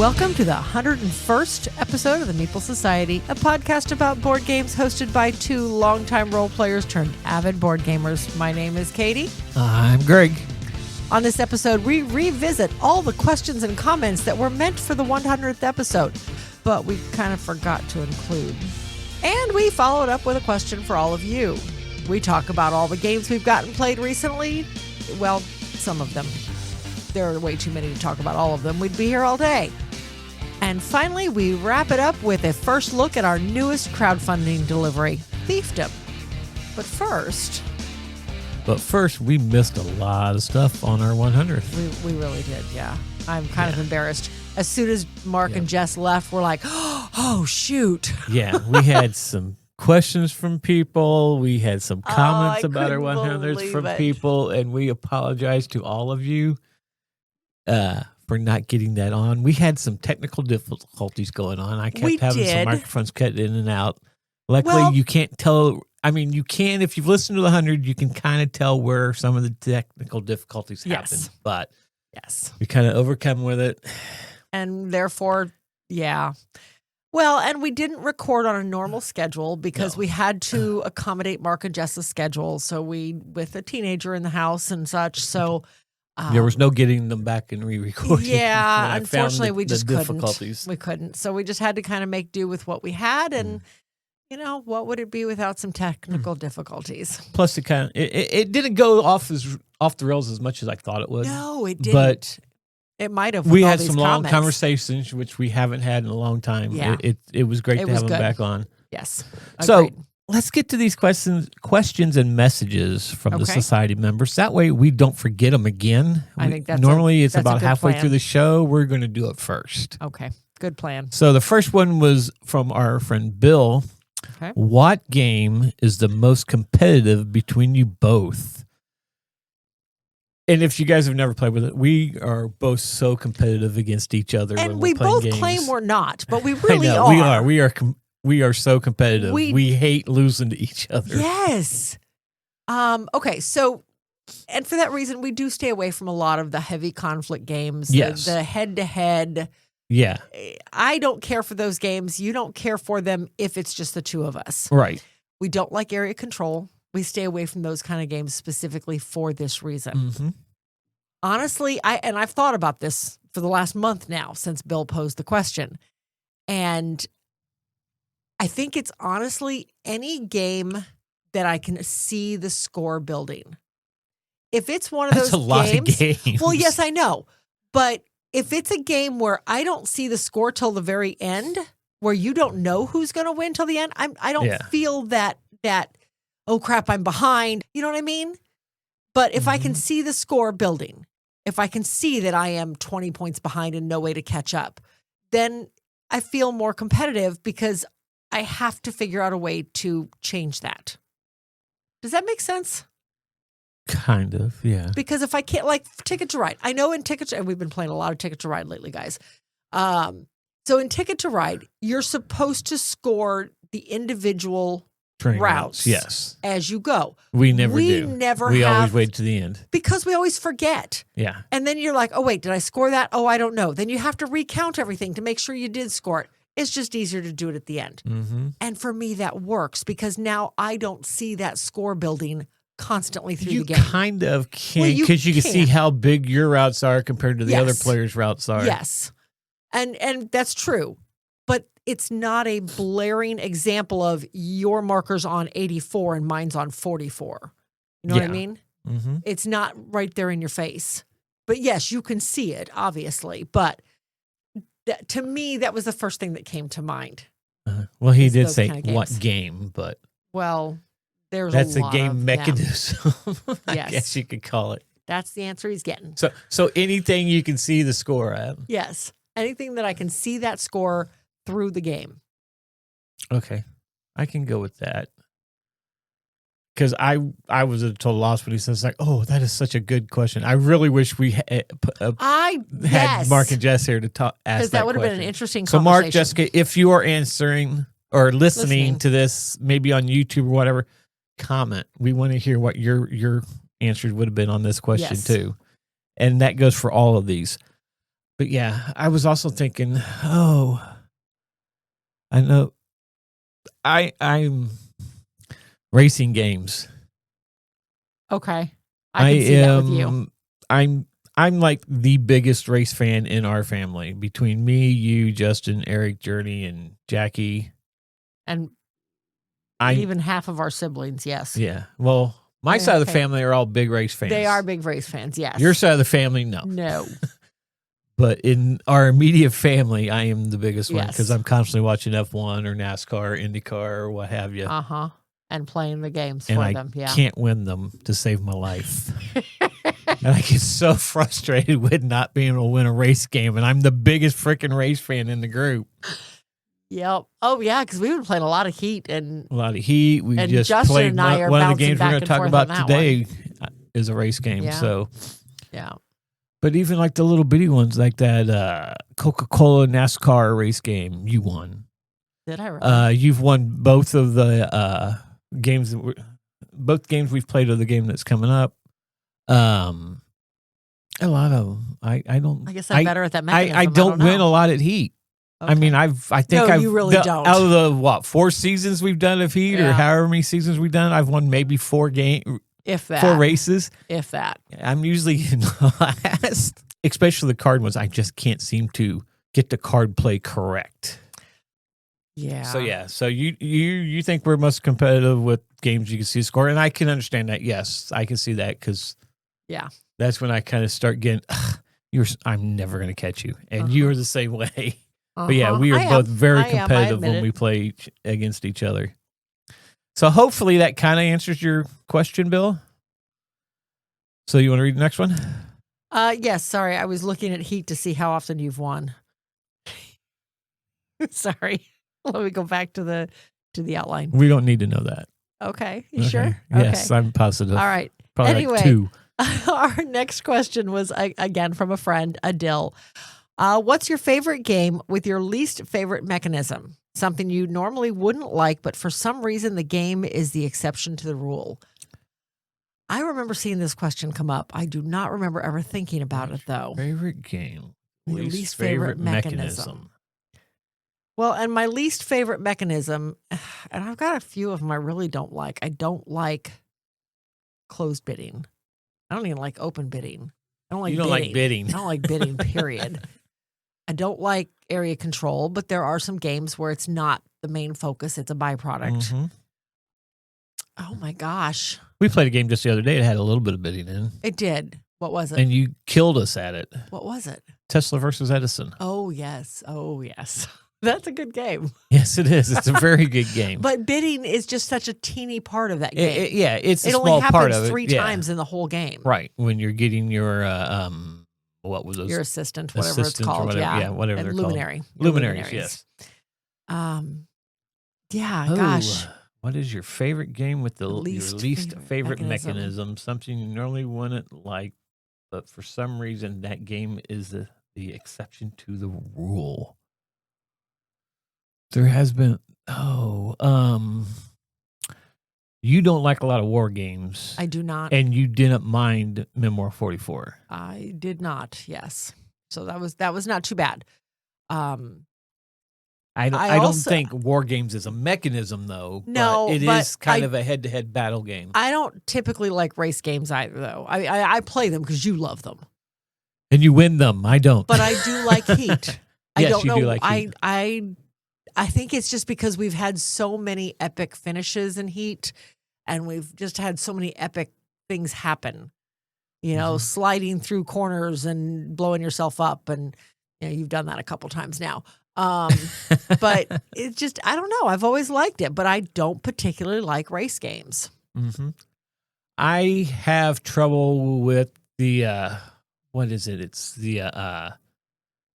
Welcome to the 101st episode of the Meeple Society, a podcast about board games hosted by two longtime role players turned avid board gamers. My name is Katie. I'm Greg. On this episode, we revisit all the questions and comments that were meant for the 100th episode, but we kind of forgot to include. And we followed up with a question for all of you. We talk about all the games we've gotten played recently. Well, some of them. There are way too many to talk about all of them. We'd be here all day. And finally, we wrap it up with a first look at our newest crowdfunding delivery, Thiefdom. But first, we missed a lot of stuff on our 100th. We really did, yeah. I'm kind of embarrassed. As soon as Mark and Jess left, we're like, oh, shoot. Yeah, we had some questions from people. We had some comments about our 100th from people, and we apologize to all of you for not getting that on. We had some technical difficulties going on. I kept having some microphones cut in and out. Luckily, you can't tell. I mean, you can, if you've listened to the 100, you can kind of tell where some of the technical difficulties happened. But we kind of overcome with it. And therefore, well, and we didn't record on a normal schedule because we had to accommodate Mark and Jess's schedule. So with a teenager in the house and such. So there was no getting them back and re-recording. Yeah, unfortunately, we just couldn't. We couldn't. So we just had to kind of make do with what we had. And, what would it be without some technical difficulties? Plus, it didn't go off the rails as much as I thought it would. No, it didn't. But it might have. We had some long conversations, which we haven't had in a long time. Yeah. It was great to have them back on. Yes. Agreed. So let's get to these questions and messages from the society members. That way we don't forget them again. I think that's normally it's about halfway through the show. We're going to do it first. Okay. Good plan. So the first one was from our friend Bill. Okay. What game is the most competitive between you both? And if you guys have never played with it, we are both so competitive against each other. And when we we're playing both games. Claim we're not, but we really I know, are. We are so competitive. We hate losing to each other. Yes. Okay. So, and for that reason, we do stay away from a lot of the heavy conflict games. Yes. The head-to-head. Yeah. I don't care for those games. You don't care for them if it's just the two of us. Right. We don't like area control. We stay away from those kind of games specifically for this reason. Mm-hmm. Honestly, I've thought about this for the last month now since Bill posed the question. And I think it's honestly any game that I can see the score building. If it's one of those That's a lot of games. Well, yes, I know. But if it's a game where I don't see the score till the very end, where you don't know who's going to win till the end, I don't feel that, oh crap, I'm behind. You know what I mean? But if I can see the score building, if I can see that I am 20 points behind and no way to catch up, then I feel more competitive because I have to figure out a way to change that. Does that make sense? Kind of, yeah. Because if I can't, like Ticket to Ride, I know in Ticket to, and we've been playing a lot of Ticket to Ride lately, guys. So in Ticket to Ride, you're supposed to score the individual routes as you go. We never do. We always wait to the end. Because we always forget. Yeah. And then you're like, oh, wait, did I score that? Oh, I don't know. Then you have to recount everything to make sure you did score it. It's just easier to do it at the end. Mm-hmm. And for me, that works because now I don't see that score building constantly through the game. You kind of can because you can see how big your routes are compared to the other players' routes are. Yes. And that's true. But it's not a blaring example of your marker's on 84 and mine's on 44. You know what I mean? Mm-hmm. It's not right there in your face. But yes, you can see it, obviously. But to me, that was the first thing that came to mind. Well, he did say what game, but... Well, that's a lot game of mechanism. I Yes. guess you could call it. That's the answer he's getting. So anything you can see the score at. Yes. Anything that I can see that score through the game. Okay. I can go with that. Because I was at a total loss when he says, like, oh, that is such a good question. I really wish we had Mark and Jess here to ask that question. Because that would have been an interesting conversation. So, conversation. Mark, Jessica, if you are answering or listening to this, maybe on YouTube or whatever, comment. We want to hear what your answers would have been on this question, too. And that goes for all of these. But yeah, I was also thinking, I know I'm racing games. Okay. I can see that with you. I'm like the biggest race fan in our family between me, you, Justin, Eric, Journey, and Jackie. And even half of our siblings, yes. Yeah. Well, my side of the family are all big race fans. They are big race fans, yes. Your side of the family, no. No. But in our immediate family, I am the biggest one because I'm constantly watching F1 or NASCAR, IndyCar, or what have you. Uh-huh. And playing the games and for I them, yeah. Can't win them to save my life. And I get so frustrated with not being able to win a race game, and I'm the biggest freaking race fan in the group. Yep. Oh, yeah, because we've been playing a lot of Heat. We just Justin played and I are one of the games we're going to talk about today is a race game. Yeah. So, yeah. But even like the little bitty ones, like that Coca-Cola NASCAR race game, you won. Did I really? You've won both of the games both games we've played are the game that's coming up. A lot of them. I guess I'm better at that mechanism. I don't win a lot at Heat. Okay. I mean, I think you really don't. Out of the 4 seasons we've done of Heat, or however many seasons we've done, I've won maybe 4 races. If that. I'm usually in last, especially the card ones. I just can't seem to get the card play correct. Yeah. So you think we're most competitive with games you can see the score, and I can understand that. Yes, I can see that because that's when I kind of start getting. I'm never going to catch you, and you are the same way. But yeah, we are both very competitive when we play against each other. So hopefully that kind of answers your question, Bill. So you want to read the next one? Yes. Sorry, I was looking at Heat to see how often you've won. Sorry. Let me go back to the outline. We don't need to know that. Okay. You sure? Yes, okay. I'm positive. All right. Probably anyway, like 2. Our next question was, again, from a friend, Adil. What's your favorite game with your least favorite mechanism? Something you normally wouldn't like, but for some reason the game is the exception to the rule. I remember seeing this question come up. I do not remember ever thinking about it, though. Favorite game? Least favorite mechanism. Well, and my least favorite mechanism, and I've got a few of them I really don't like. I don't like closed bidding. I don't even like open bidding. I don't like bidding. Like bidding. I don't like bidding, period. I don't like area control, but there are some games where it's not the main focus. It's a byproduct. Mm-hmm. Oh, my gosh. We played a game just the other day. It had a little bit of bidding in. It did. What was it? And you killed us at it. What was it? Tesla versus Edison. Oh, yes. Oh, yes. That's a good game. Yes, it is. It's a very good game. But bidding is just such a teeny part of that game. It's a small part of it. It only happens 3 times in the whole game. Right. When you're getting your, what was those? Your assistant, whatever it's called. Whatever, yeah, whatever and they're luminary. called. Luminaries, yes. Gosh. What is your favorite game with your least favorite mechanism? Something you normally wouldn't like, but for some reason that game is the exception to the rule. There has been, you don't like a lot of war games. I do not. And you didn't mind Memoir 44. I did not, yes. So that was not too bad. I don't think war games is a mechanism, though. No, but it is kind of a head-to-head battle game. I don't typically like race games either, though. I play them because you love them. And you win them. I don't. But I do like Heat. I don't know. Do like Heat. I think it's just because we've had so many epic finishes in Heat, and we've just had so many epic things happen. You know, sliding through corners and blowing yourself up, and you've done that a couple times now. But it's just, I don't know. I've always liked it, but I don't particularly like race games. Mm-hmm. I have trouble with the what is it? It's the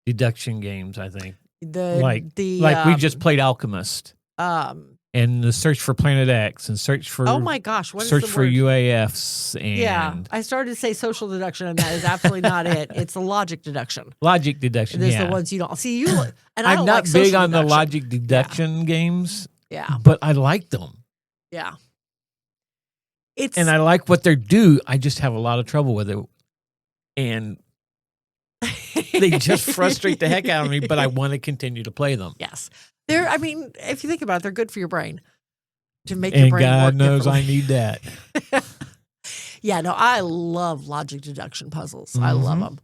deduction games, I think. Like we just played Alchemist. And the search for Planet X and search for oh my gosh, what is search the for word? UAFs and I started to say social deduction, and that is absolutely not it. It's the logic deduction. Logic deduction. There's the ones you don't see. You and I'm not like big on deduction. the logic deduction games. Yeah, but I like them. Yeah, and I like what they do. I just have a lot of trouble with it, and They just frustrate the heck out of me, but I want to continue to play them. Yes. I mean, if you think about it, they're good for your brain to make your brain work. And God knows I need that. Yeah, no, I love logic deduction puzzles. I love them.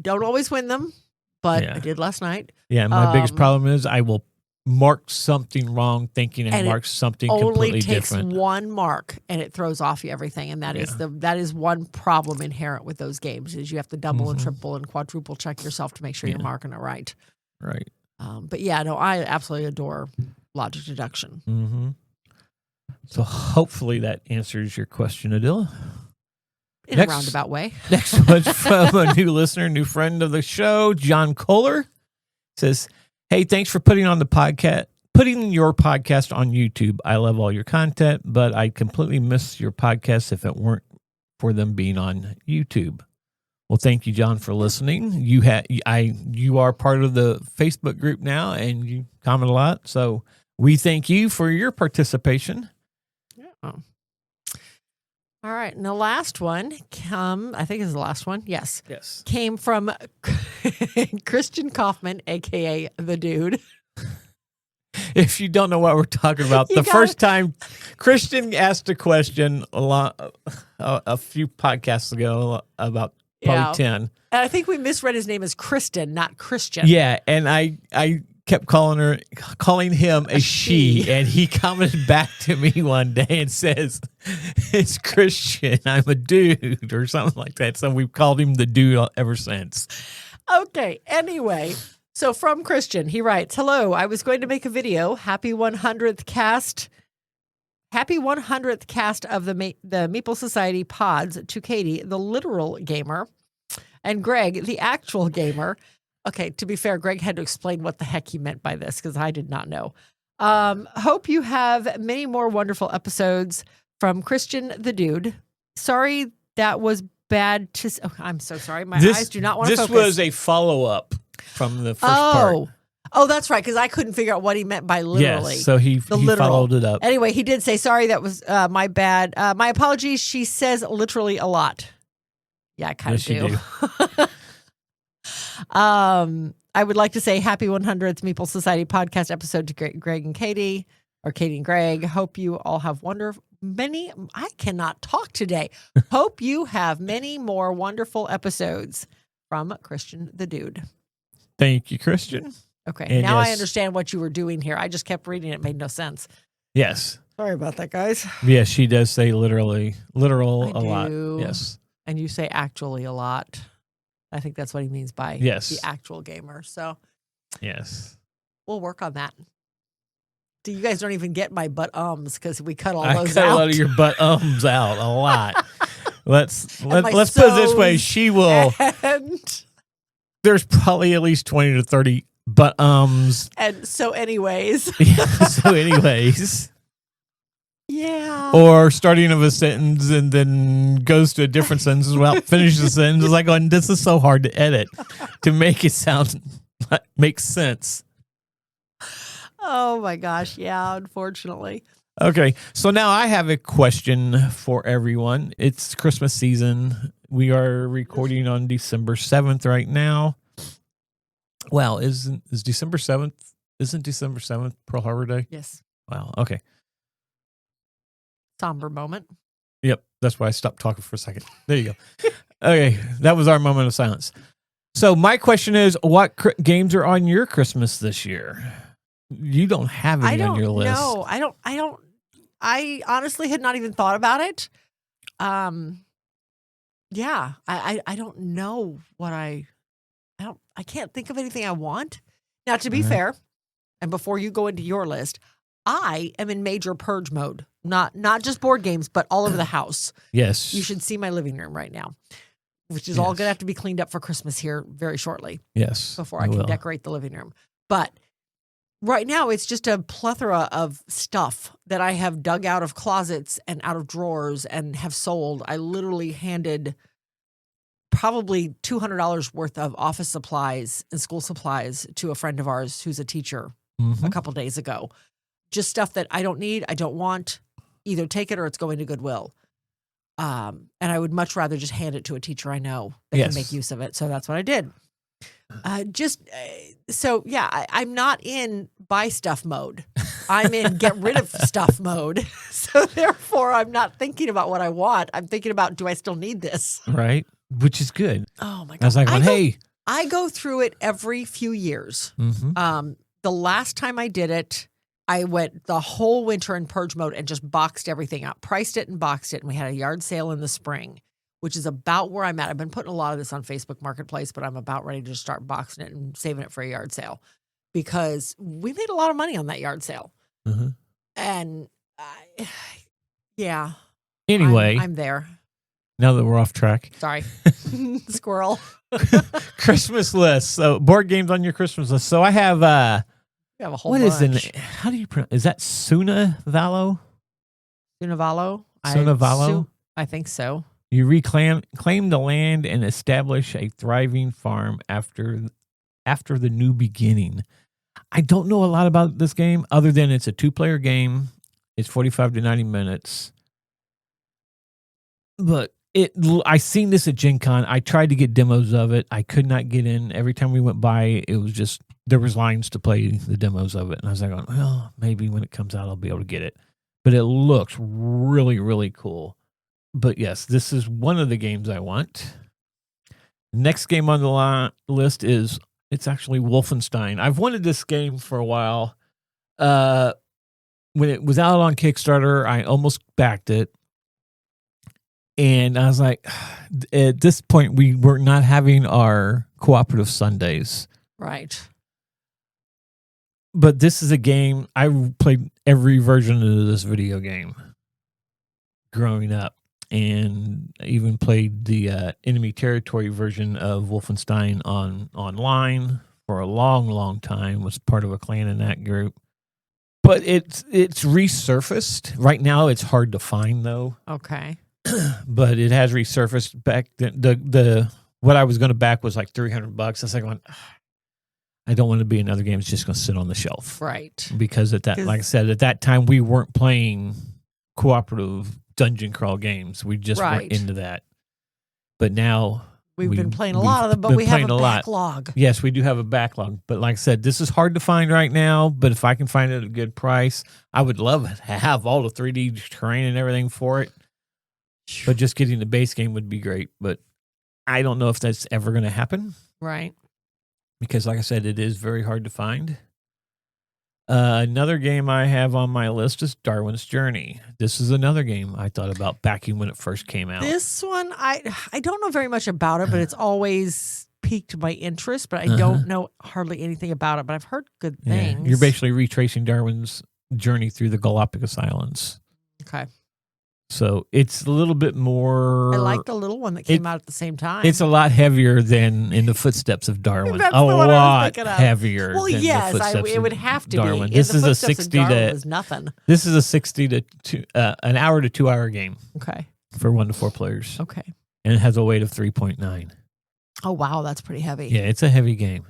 Don't always win them, but I did last night. Yeah, my biggest problem is I will mark something wrong thinking and mark something completely different. Only takes one mark and it throws off everything, and that is one problem inherent with those games is you have to double and triple and quadruple check yourself to make sure you're marking it right. Right. But yeah, no, I absolutely adore logic deduction. Mm-hmm. So hopefully that answers your question, Adila. In a roundabout way. Next one's from a new listener, new friend of the show, John Kohler. Says, hey, thanks for putting your podcast on YouTube. I love all your content, but I completely miss your podcasts if it weren't for them being on YouTube. Well, thank you, John, for listening. You are part of the Facebook group now, and you comment a lot. So we thank you for your participation. Yeah. All right. And the last one, I think is the last one. Yes. Yes. Came from Christian Kaufman, a.k.a. The Dude. If you don't know what we're talking about, the first time Christian asked a question a few podcasts ago about probably 10. And I think we misread his name as Kristen, not Christian. Yeah. And I kept calling him a she, and he commented back to me one day and says, it's Christian, I'm a dude, or something like that. So we've called him the Dude ever since. Okay, anyway, so from Christian, he writes, hello, I was going to make a video, happy 100th cast of the Meeple Society pods to Katie, the literal gamer, and Greg, the actual gamer. Okay, to be fair, Greg had to explain what the heck he meant by this because I did not know. Hope you have many more wonderful episodes from Christian the Dude. Sorry, that was bad to... Oh, I'm so sorry. My eyes do not want to focus. This was a follow-up from the first part. Oh, that's right, because I couldn't figure out what he meant by literally. Yes, so he followed it up. Anyway, he did say, sorry, that was my bad. My apologies. She says literally a lot. Yeah, I kind of do. I would like to say happy 100th Meeple Society podcast episode to Greg and Katie, or Katie and Greg. Hope you all have I cannot talk today. Hope you have many more wonderful episodes from Christian the Dude. Thank you, Christian. Okay, and now I understand what you were doing here. I just kept reading it. It made no sense. Yes. Sorry about that, guys. Yes, she does say literal a lot. Yes. And you say actually a lot. I think that's what he means by the actual gamer. So, yes, we'll work on that. You guys don't even get my because we cut all I those cut out. a lot of your out a lot. Let's put it this way: she will. There's probably at least 20 to 30 And so, anyways. Yeah. Or starting of a sentence and then goes to a different sentence without finishes the sentence. It's like, this is so hard to edit to make it make sense. Oh my gosh. Yeah, unfortunately. Okay. So now I have a question for everyone. It's Christmas season. We are recording on December 7th right now. Wow. Isn't December 7th Pearl Harbor Day? Yes. Wow. Okay. Somber moment. Yep. That's why I stopped talking for a second. There you go. Okay. That was our moment of silence. So my question is, what games are on your Christmas this year? You don't have any on your list. No, I don't. I honestly had not even thought about it. Yeah, I don't know what I can't think of anything I want. Now, to be fair, and before you go into your list, I am in major purge mode. Not just board games, but all over the house. Yes. You should see my living room right now, which is all going to have to be cleaned up for Christmas here very shortly. Yes. Before I can decorate the living room. But right now, it's just a plethora of stuff that I have dug out of closets and out of drawers and have sold. I literally handed probably $200 worth of office supplies and school supplies to a friend of ours who's a teacher a couple days ago. Just stuff that I don't need, I don't want. Either take it or it's going to Goodwill. And I would much rather just hand it to a teacher I know that can make use of it. So that's what I did. So yeah, I'm not in buy stuff mode. I'm in get rid of stuff mode. So therefore, I'm not thinking about what I want. I'm thinking about, do I still need this? Right, which is good. Oh my God! I was like, hey, I go through it every few years. Mm-hmm. The last time I did it, I went the whole winter in purge mode and just boxed everything out, priced it and boxed it, and we had a yard sale in the spring, which is about where I'm at. I've been putting a lot of this on Facebook Marketplace, but I'm about ready to just start boxing it and saving it for a yard sale because we made a lot of money on that yard sale. Mm-hmm. And yeah. Anyway, I'm there. Now that we're off track. Sorry. Squirrel. Christmas list. So board games on your Christmas list. So I have you have a whole bunch. How do you pronounce? Is that Sunavalo? Sunavalo? I think so. You claim the land and establish a thriving farm after the new beginning. I don't know a lot about this game other than it's a 2-player game. It's 45 to 90 minutes. But I seen this at Gen Con. I tried to get demos of it. I could not get in. Every time we went by, it was just, there was lines to play the demos of it. And I was like, well, maybe when it comes out, I'll be able to get it. But it looks really, really cool. But yes, this is one of the games I want. Next game on the list is, it's actually Wolfenstein. I've wanted this game for a while. When it was out on Kickstarter, I almost backed it. And I was like, at this point, we were not having our cooperative Sundays. Right. But this is a game, I played every version of this video game growing up. And even played the enemy territory version of Wolfenstein online for a long, long time. Was part of a clan in that group. But it's resurfaced. Right now, it's hard to find, though. Okay. But it has resurfaced back. The what I was going to back was like $300. I was like, I don't want to be another game that's just going to sit on the shelf. Right. Because like I said, at that time, we weren't playing cooperative dungeon crawl games. We just weren't into that. But now we've been playing a lot of them, but we have a backlog. Yes, we do have a backlog. But like I said, this is hard to find right now. But if I can find it at a good price, I would love it. Have all the 3D terrain and everything for it. But just getting the base game would be great. But I don't know if that's ever going to happen. Right. Because like I said, it is very hard to find. Another game I have on my list is Darwin's Journey. This is another game I thought about backing when it first came out. This one, I don't know very much about it, but it's always piqued my interest, but I don't know hardly anything about it, but I've heard good things. Yeah. You're basically retracing Darwin's journey through the Galapagos Islands. Okay. So it's a little bit more... I like the little one that came out at the same time. It's a lot heavier than In the Footsteps of Darwin. That's a lot heavier. Well, than yes, the Footsteps it would have to Darwin. be. This is a 60 to nothing. This is a 60 to an hour to 2 hour game. Okay. For 1 to 4 players. Okay. And it has a weight of 3.9. Oh wow, that's pretty heavy. Yeah, it's a heavy game.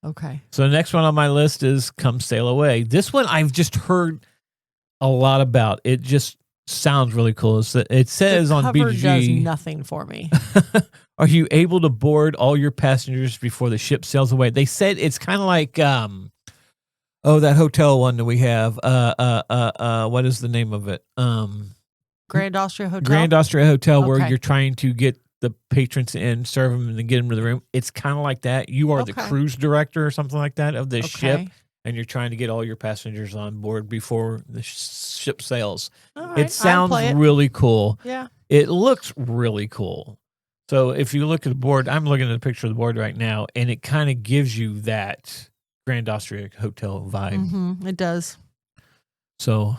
Okay. So the next one on my list is Come Sail Away. This one I've just heard a lot about. It just sounds really cool. It says the on cover BGG, does nothing for me. Are you able to board all your passengers before the ship sails away? They said it's kind of like that hotel one that we have. What is the name of it? Grand Austria Hotel. Grand Austria Hotel, where you're trying to get the patrons in, serve them, and then get them to the room. It's kind of like that. You are the cruise director or something like that of this ship. And you're trying to get all your passengers on board before the ship sails. Right, it sounds really cool. Yeah. It looks really cool. So if you look at the board, I'm looking at a picture of the board right now, and it kind of gives you that Grand Austria Hotel vibe. Mm-hmm, it does. So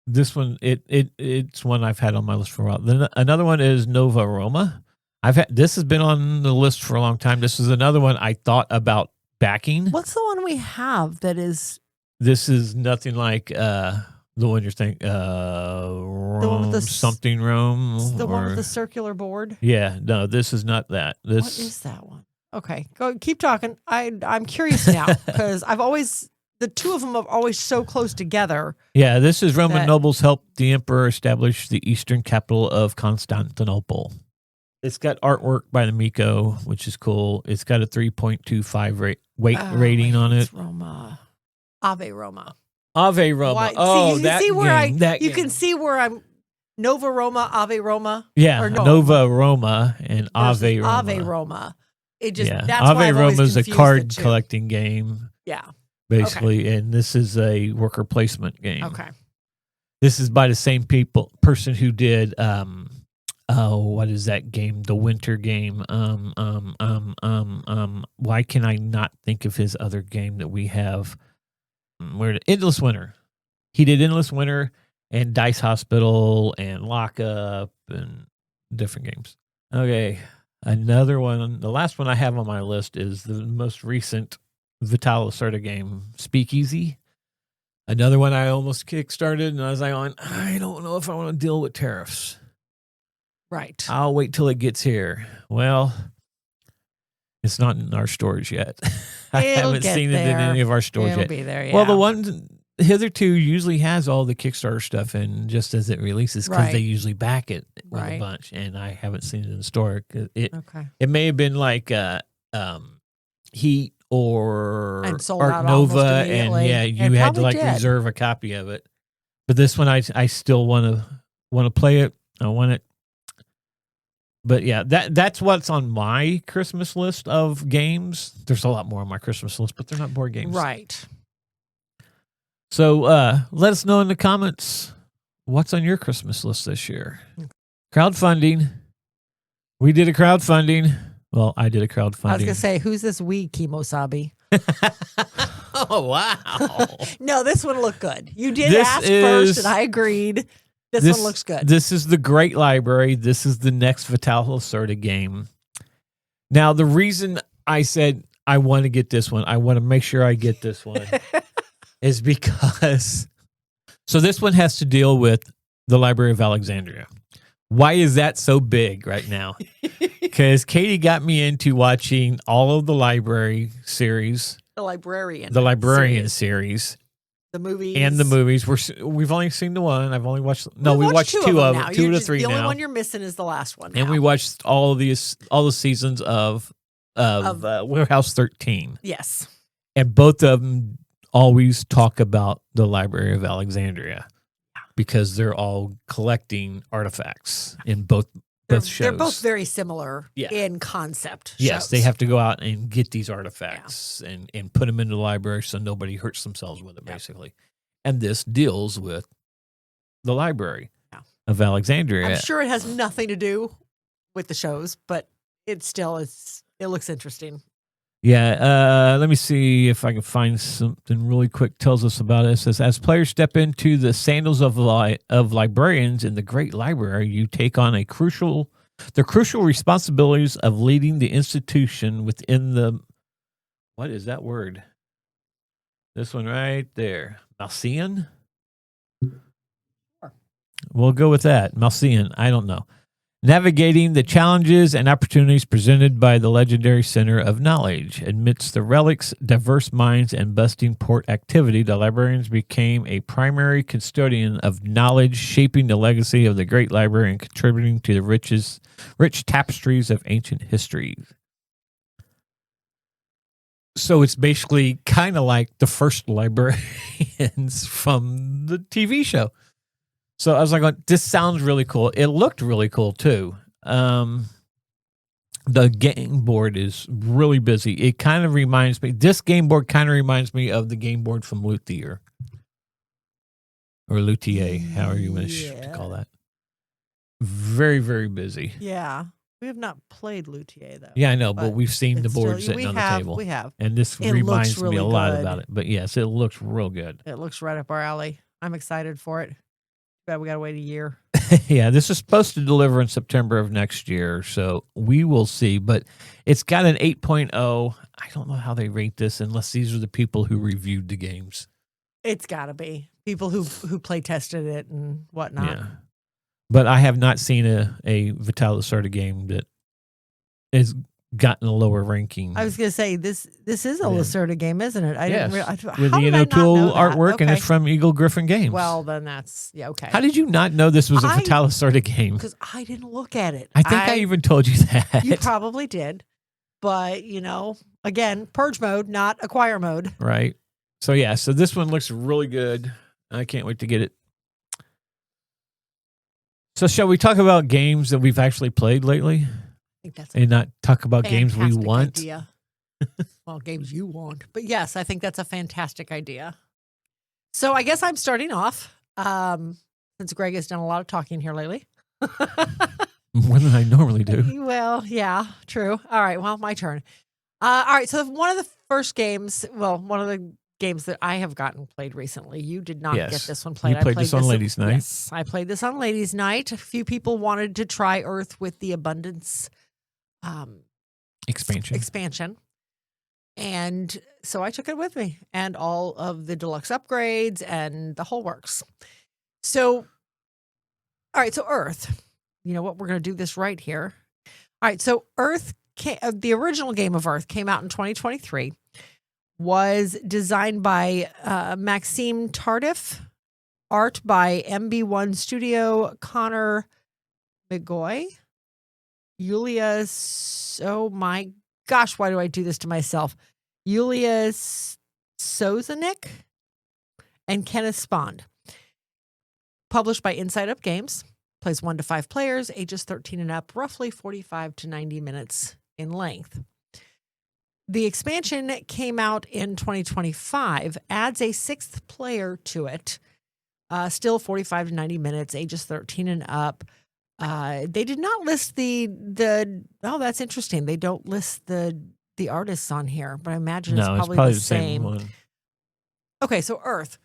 this one, it's one I've had on my list for a while. Then another one is Nova Roma. This has been on the list for a long time. This is another one I thought about backing. What's the one we have that is? This is nothing like the one you're thinking. Rome, the one with the something Rome. The one with the circular board. Yeah, no, this is not that. What is that one? Okay, keep talking. I'm curious now because the two of them are always so close together. Yeah, this is Roman nobles helped the emperor establish the eastern capital of Constantinople. It's got artwork by the Miko, which is cool. It's got a 3.25 rating on it. Roma. Ave Roma. Ave Roma. Why? Oh, see, that see where game. You can see where I'm. Nova Roma, Ave Roma. Yeah, or no, Nova Roma and Ave Roma. Ave Roma. It just that's Ave Roma is a card the collecting game. Yeah, basically, and this is a worker placement game. Okay. This is by the same person who did what is that game? The winter game. Why can I not think of his other game that we have? Endless Winter. He did Endless Winter and Dice Hospital and Lockup and different games. Okay, another one. The last one I have on my list is the most recent Vital Lacerda game, Speakeasy. Another one I almost kickstarted, and I was like, I don't know if I want to deal with tariffs. Right. I'll wait till it gets here. Well, it's not in our stores yet. I haven't seen it in any of our stores yet. It'll be there, yeah. Well, the one hitherto usually has all the Kickstarter stuff in just as it releases because they usually back it with a bunch, and I haven't seen it in the store. It may have been like Heat or Art Nova, and you had to reserve a copy of it. But this one, I still want to play it. I want it. But yeah, that's what's on my Christmas list of games. There's a lot more on my Christmas list, but they're not board games. Right. So let us know in the comments what's on your Christmas list this year. Crowdfunding. We did a crowdfunding. Well, I did a crowdfunding. I was going to say, who's this we, Kimosabi? Oh, wow. No, this one looked good. You did ask first, and I agreed. This one looks good. This is the Great Library. This is the next Vital Lacerda game. Now, the reason I said I want to get this one, I want to make sure I get this one, is because... So this one has to deal with the Library of Alexandria. Why is that so big right now? Because Katie got me into watching all of the library series. The Librarian series. The movies. And the movies. We've only seen the one. I've only watched... No, we watched two of them. 2 to 3 now. The only one you're missing is the last one now. And we watched all the seasons of Warehouse 13. Yes. And both of them always talk about the Library of Alexandria because they're all collecting artifacts in both shows. They're both very similar in concept. Yes, shows. they have to go out and get these artifacts and put them into the library so nobody hurts themselves with it, basically. And this deals with the Library of Alexandria. I'm sure it has nothing to do with the shows, but it still is. It looks interesting. Yeah, let me see if I can find something really quick. Tells us about it. It says, as players step into the sandals of librarians in the Great Library, you take on the crucial responsibilities of leading the institution within the... What is that word? This one right there. Malcean? We'll go with that. Malcean. I don't know. Navigating the challenges and opportunities presented by the legendary Center of Knowledge. Amidst the relics, diverse minds, and busting port activity, the librarians became a primary custodian of knowledge, shaping the legacy of the Great Library and contributing to the rich tapestries of ancient history. So it's basically kind of like the first librarians from the TV show. So I was like, this sounds really cool. It looked really cool, too. The game board is really busy. It kind of reminds me, this game board kind of reminds me of the game board from Luthier. Or Luthier, however you wish to call that. Very, very busy. Yeah. We have not played Luthier, though. Yeah, I know, but we've seen the board sitting on the table. We have. And this reminds me a lot about it. But yes, it looks real good. It looks right up our alley. I'm excited for it. But we got to wait a year. Yeah, this is supposed to deliver in September of next year, so we will see. But it's got an 8.0. I don't know how they rate this unless these are the people who reviewed the games. It's got to be. People who play tested it and whatnot. Yeah. But I have not seen a Vital Lacerda game that is gotten a lower ranking. I was going to say this is a Lacerda game, isn't it? I didn't realize. With the Tool artwork, and it's from Eagle Griffin Games. Well, then that's okay. How did you not know this was a Lacerda game? Because I didn't look at it. I think I even told you that. You probably did, but again, purge mode, not acquire mode. Right. So so this one looks really good. I can't wait to get it. So shall we talk about games that we've actually played lately? I think that's and not talk about games we want. Idea. Well, games you want, but yes, I think that's a fantastic idea. So I guess I'm starting off since Greg has done a lot of talking here lately. More than I normally do. Well, yeah, true. All right, well, my turn. All right, so one of the first games, one of the games that I have gotten played recently. You did not get this one played. You played this on Ladies' Night. Yes, I played this on Ladies' Night. A few people wanted to try Earth with the Abundance expansion. And so I took it with me and all of the deluxe upgrades and the whole works. So, all right, so Earth. You know what? We're going to do this right here. All right, so Earth, the original game of Earth came out in 2023. Was designed by Maxime Tardif, art by MB1 Studio, Connor McGoy, Yulia. Oh my gosh, why do I do this to myself? Yulia Sozanik and Kenneth Spond. Published by Inside Up Games. Plays 1 to 5 players, ages 13 and up, roughly 45 to 90 minutes in length. The expansion came out in 2025, adds a 6th player to it, still 45 to 90 minutes, ages 13 and up. They did not list oh, that's interesting. They don't list the artists on here, but I imagine it's probably the same one. Okay, so Earth.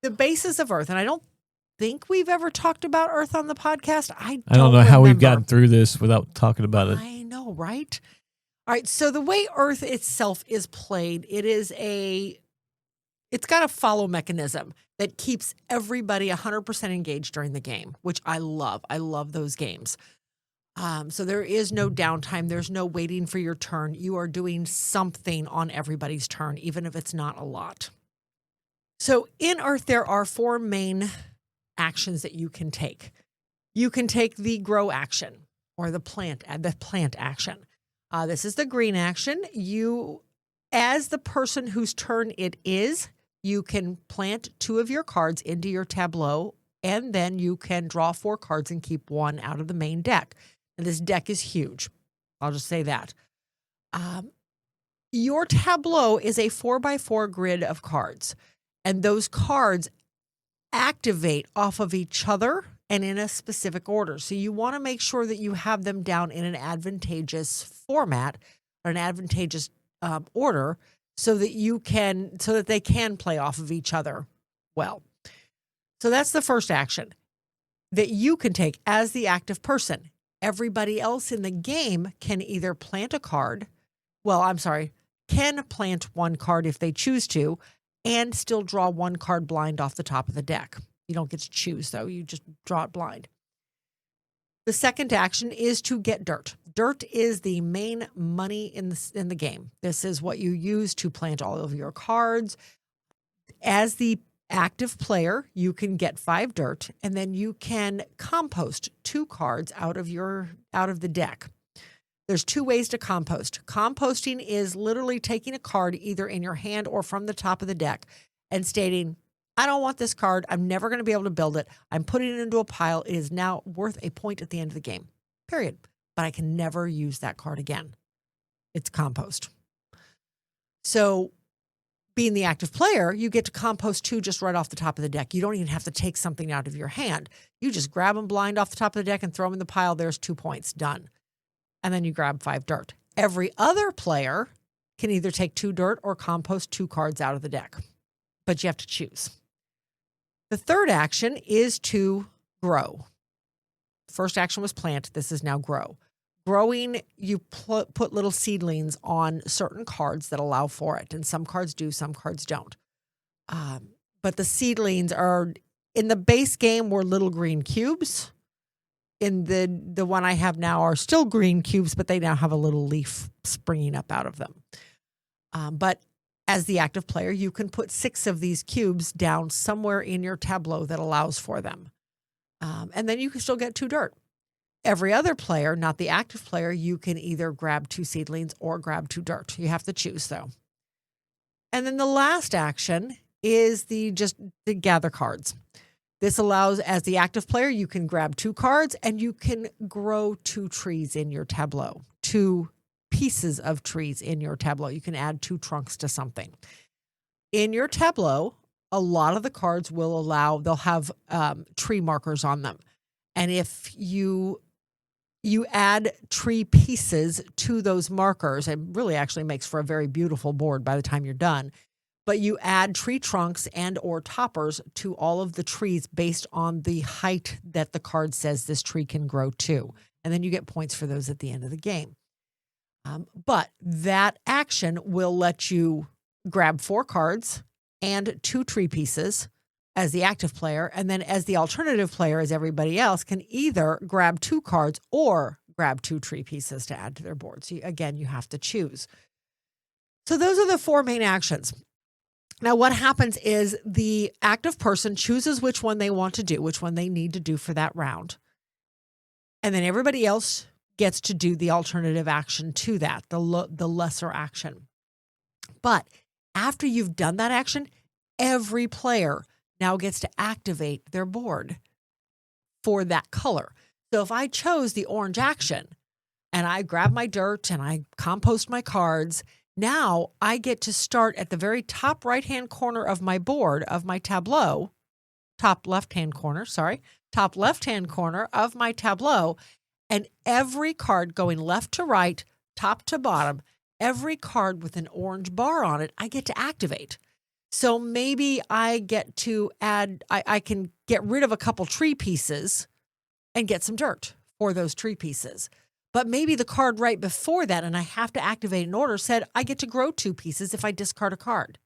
The basis of Earth, and I don't think we've ever talked about Earth on the podcast. I don't know how we've gotten through this without talking about it. I know, right? All right, so the way Earth itself is played, it's got a follow mechanism that keeps everybody 100% engaged during the game, which I love. I love those games. So there is no downtime. There's no waiting for your turn. You are doing something on everybody's turn, even if it's not a lot. So in Earth, there are 4 main actions that you can take. You can take the grow action or the plant action. This is the green action. You, as the person whose turn it is, you can plant 2 of your cards into your tableau, and then you can draw 4 cards and keep 1 out of the main deck. And this deck is huge. I'll just say that. Your tableau is a 4x4 grid of cards, and those cards activate off of each other and in a specific order. So you want to make sure that you have them down in an advantageous format, or an advantageous order, so that they can play off of each other well. So that's the first action that you can take as the active person. Everybody else in the game can either plant a card. Can plant 1 card if they choose to, and still draw 1 card blind off the top of the deck. You don't get to choose, though. You just draw it blind. The second action is to get dirt. Dirt is the main money in the game. This is what you use to plant all of your cards. As the active player, you can get 5 dirt, and then you can compost 2 cards out of the deck. There's 2 ways to compost. Composting is literally taking a card either in your hand or from the top of the deck and stating, I don't want this card. I'm never going to be able to build it. I'm putting it into a pile. It is now worth a point at the end of the game, period. But I can never use that card again. It's compost. So being the active player, you get to compost 2 just right off the top of the deck. You don't even have to take something out of your hand. You just grab them blind off the top of the deck and throw them in the pile. There's 2 points, done. And then you grab 5 dirt. Every other player can either take 2 dirt or compost 2 cards out of the deck. But you have to choose. The third action is to grow. First action was plant. This is now grow. Growing, you put little seedlings on certain cards that allow for it. And some cards do, some cards don't. But the seedlings are, in the base game, were little green cubes. in the one I have now are still green cubes, but they now have a little leaf springing up out of them. But as the active player, you can put 6 of these cubes down somewhere in your tableau that allows for them. And then you can still get 2 dirt. Every other player, not the active player, you can either grab 2 seedlings or grab 2 dirt. You have to choose, though. And then the last action is the gather cards. This allows, as the active player, you can grab 2 cards and you can grow 2 trees in your tableau, 2 pieces of trees in your tableau. You can add 2 trunks to something. In your tableau, a lot of the cards they'll have tree markers on them. And if you add tree pieces to those markers, it really actually makes for a very beautiful board by the time you're done. But you add tree trunks and or toppers to all of the trees based on the height that the card says this tree can grow to. And then you get points for those at the end of the game. But that action will let you grab 4 cards and 2 tree pieces as the active player. And then as the alternative player, as everybody else, can either grab 2 cards or grab 2 tree pieces to add to their board. So again, you have to choose. So those are the 4 main actions. Now, what happens is the active person chooses which one they want to do, which one they need to do for that round. And then everybody else gets to do the alternative action to that, the lesser action. But after you've done that action, every player now gets to activate their board for that color. So if I chose the orange action and I grab my dirt and I compost my cards, now I get to start at the very top right-hand corner of my board, of my tableau, top left-hand corner of my tableau, and every card going left to right, top to bottom, every card with an orange bar on it, I get to activate. So maybe I get to add, I can get rid of a couple tree pieces and get some dirt for those tree pieces. But maybe the card right before that, and I have to activate an order, said I get to grow 2 pieces if I discard a card.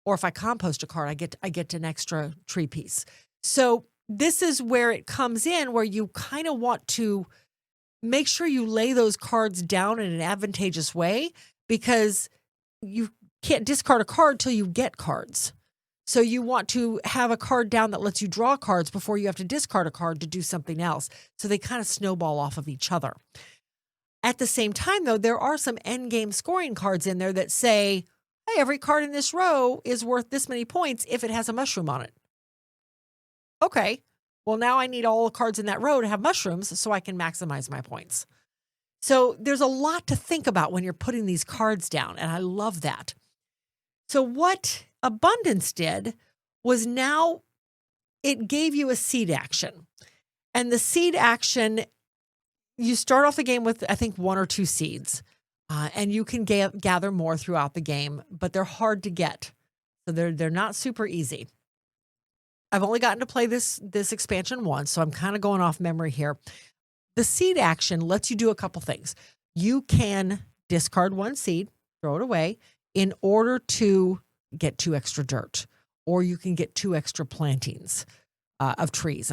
Or if I compost a card, I get an extra tree piece. So this is where it comes in, where you kind of want to make sure you lay those cards down in an advantageous way, because you can't discard a card till you get cards. So you want to have a card down that lets you draw cards before you have to discard a card to do something else. So they kind of snowball off of each other. At the same time, though, there are some endgame scoring cards in there that say, hey, every card in this row is worth this many points if it has a mushroom on it. Okay, well, now I need all the cards in that row to have mushrooms so I can maximize my points. So there's a lot to think about when you're putting these cards down, and I love that. So what Abundance did was now it gave you a seed action. And the seed action, you start off the game with, I think, 1 or 2 seeds. And you can gather more throughout the game, but they're hard to get. So they're not super easy. I've only gotten to play this expansion once, so I'm kind of going off memory here. The seed action lets you do a couple things. You can discard 1 seed, throw it away, in order to get 2 extra dirt, or you can get 2 extra plantings of trees.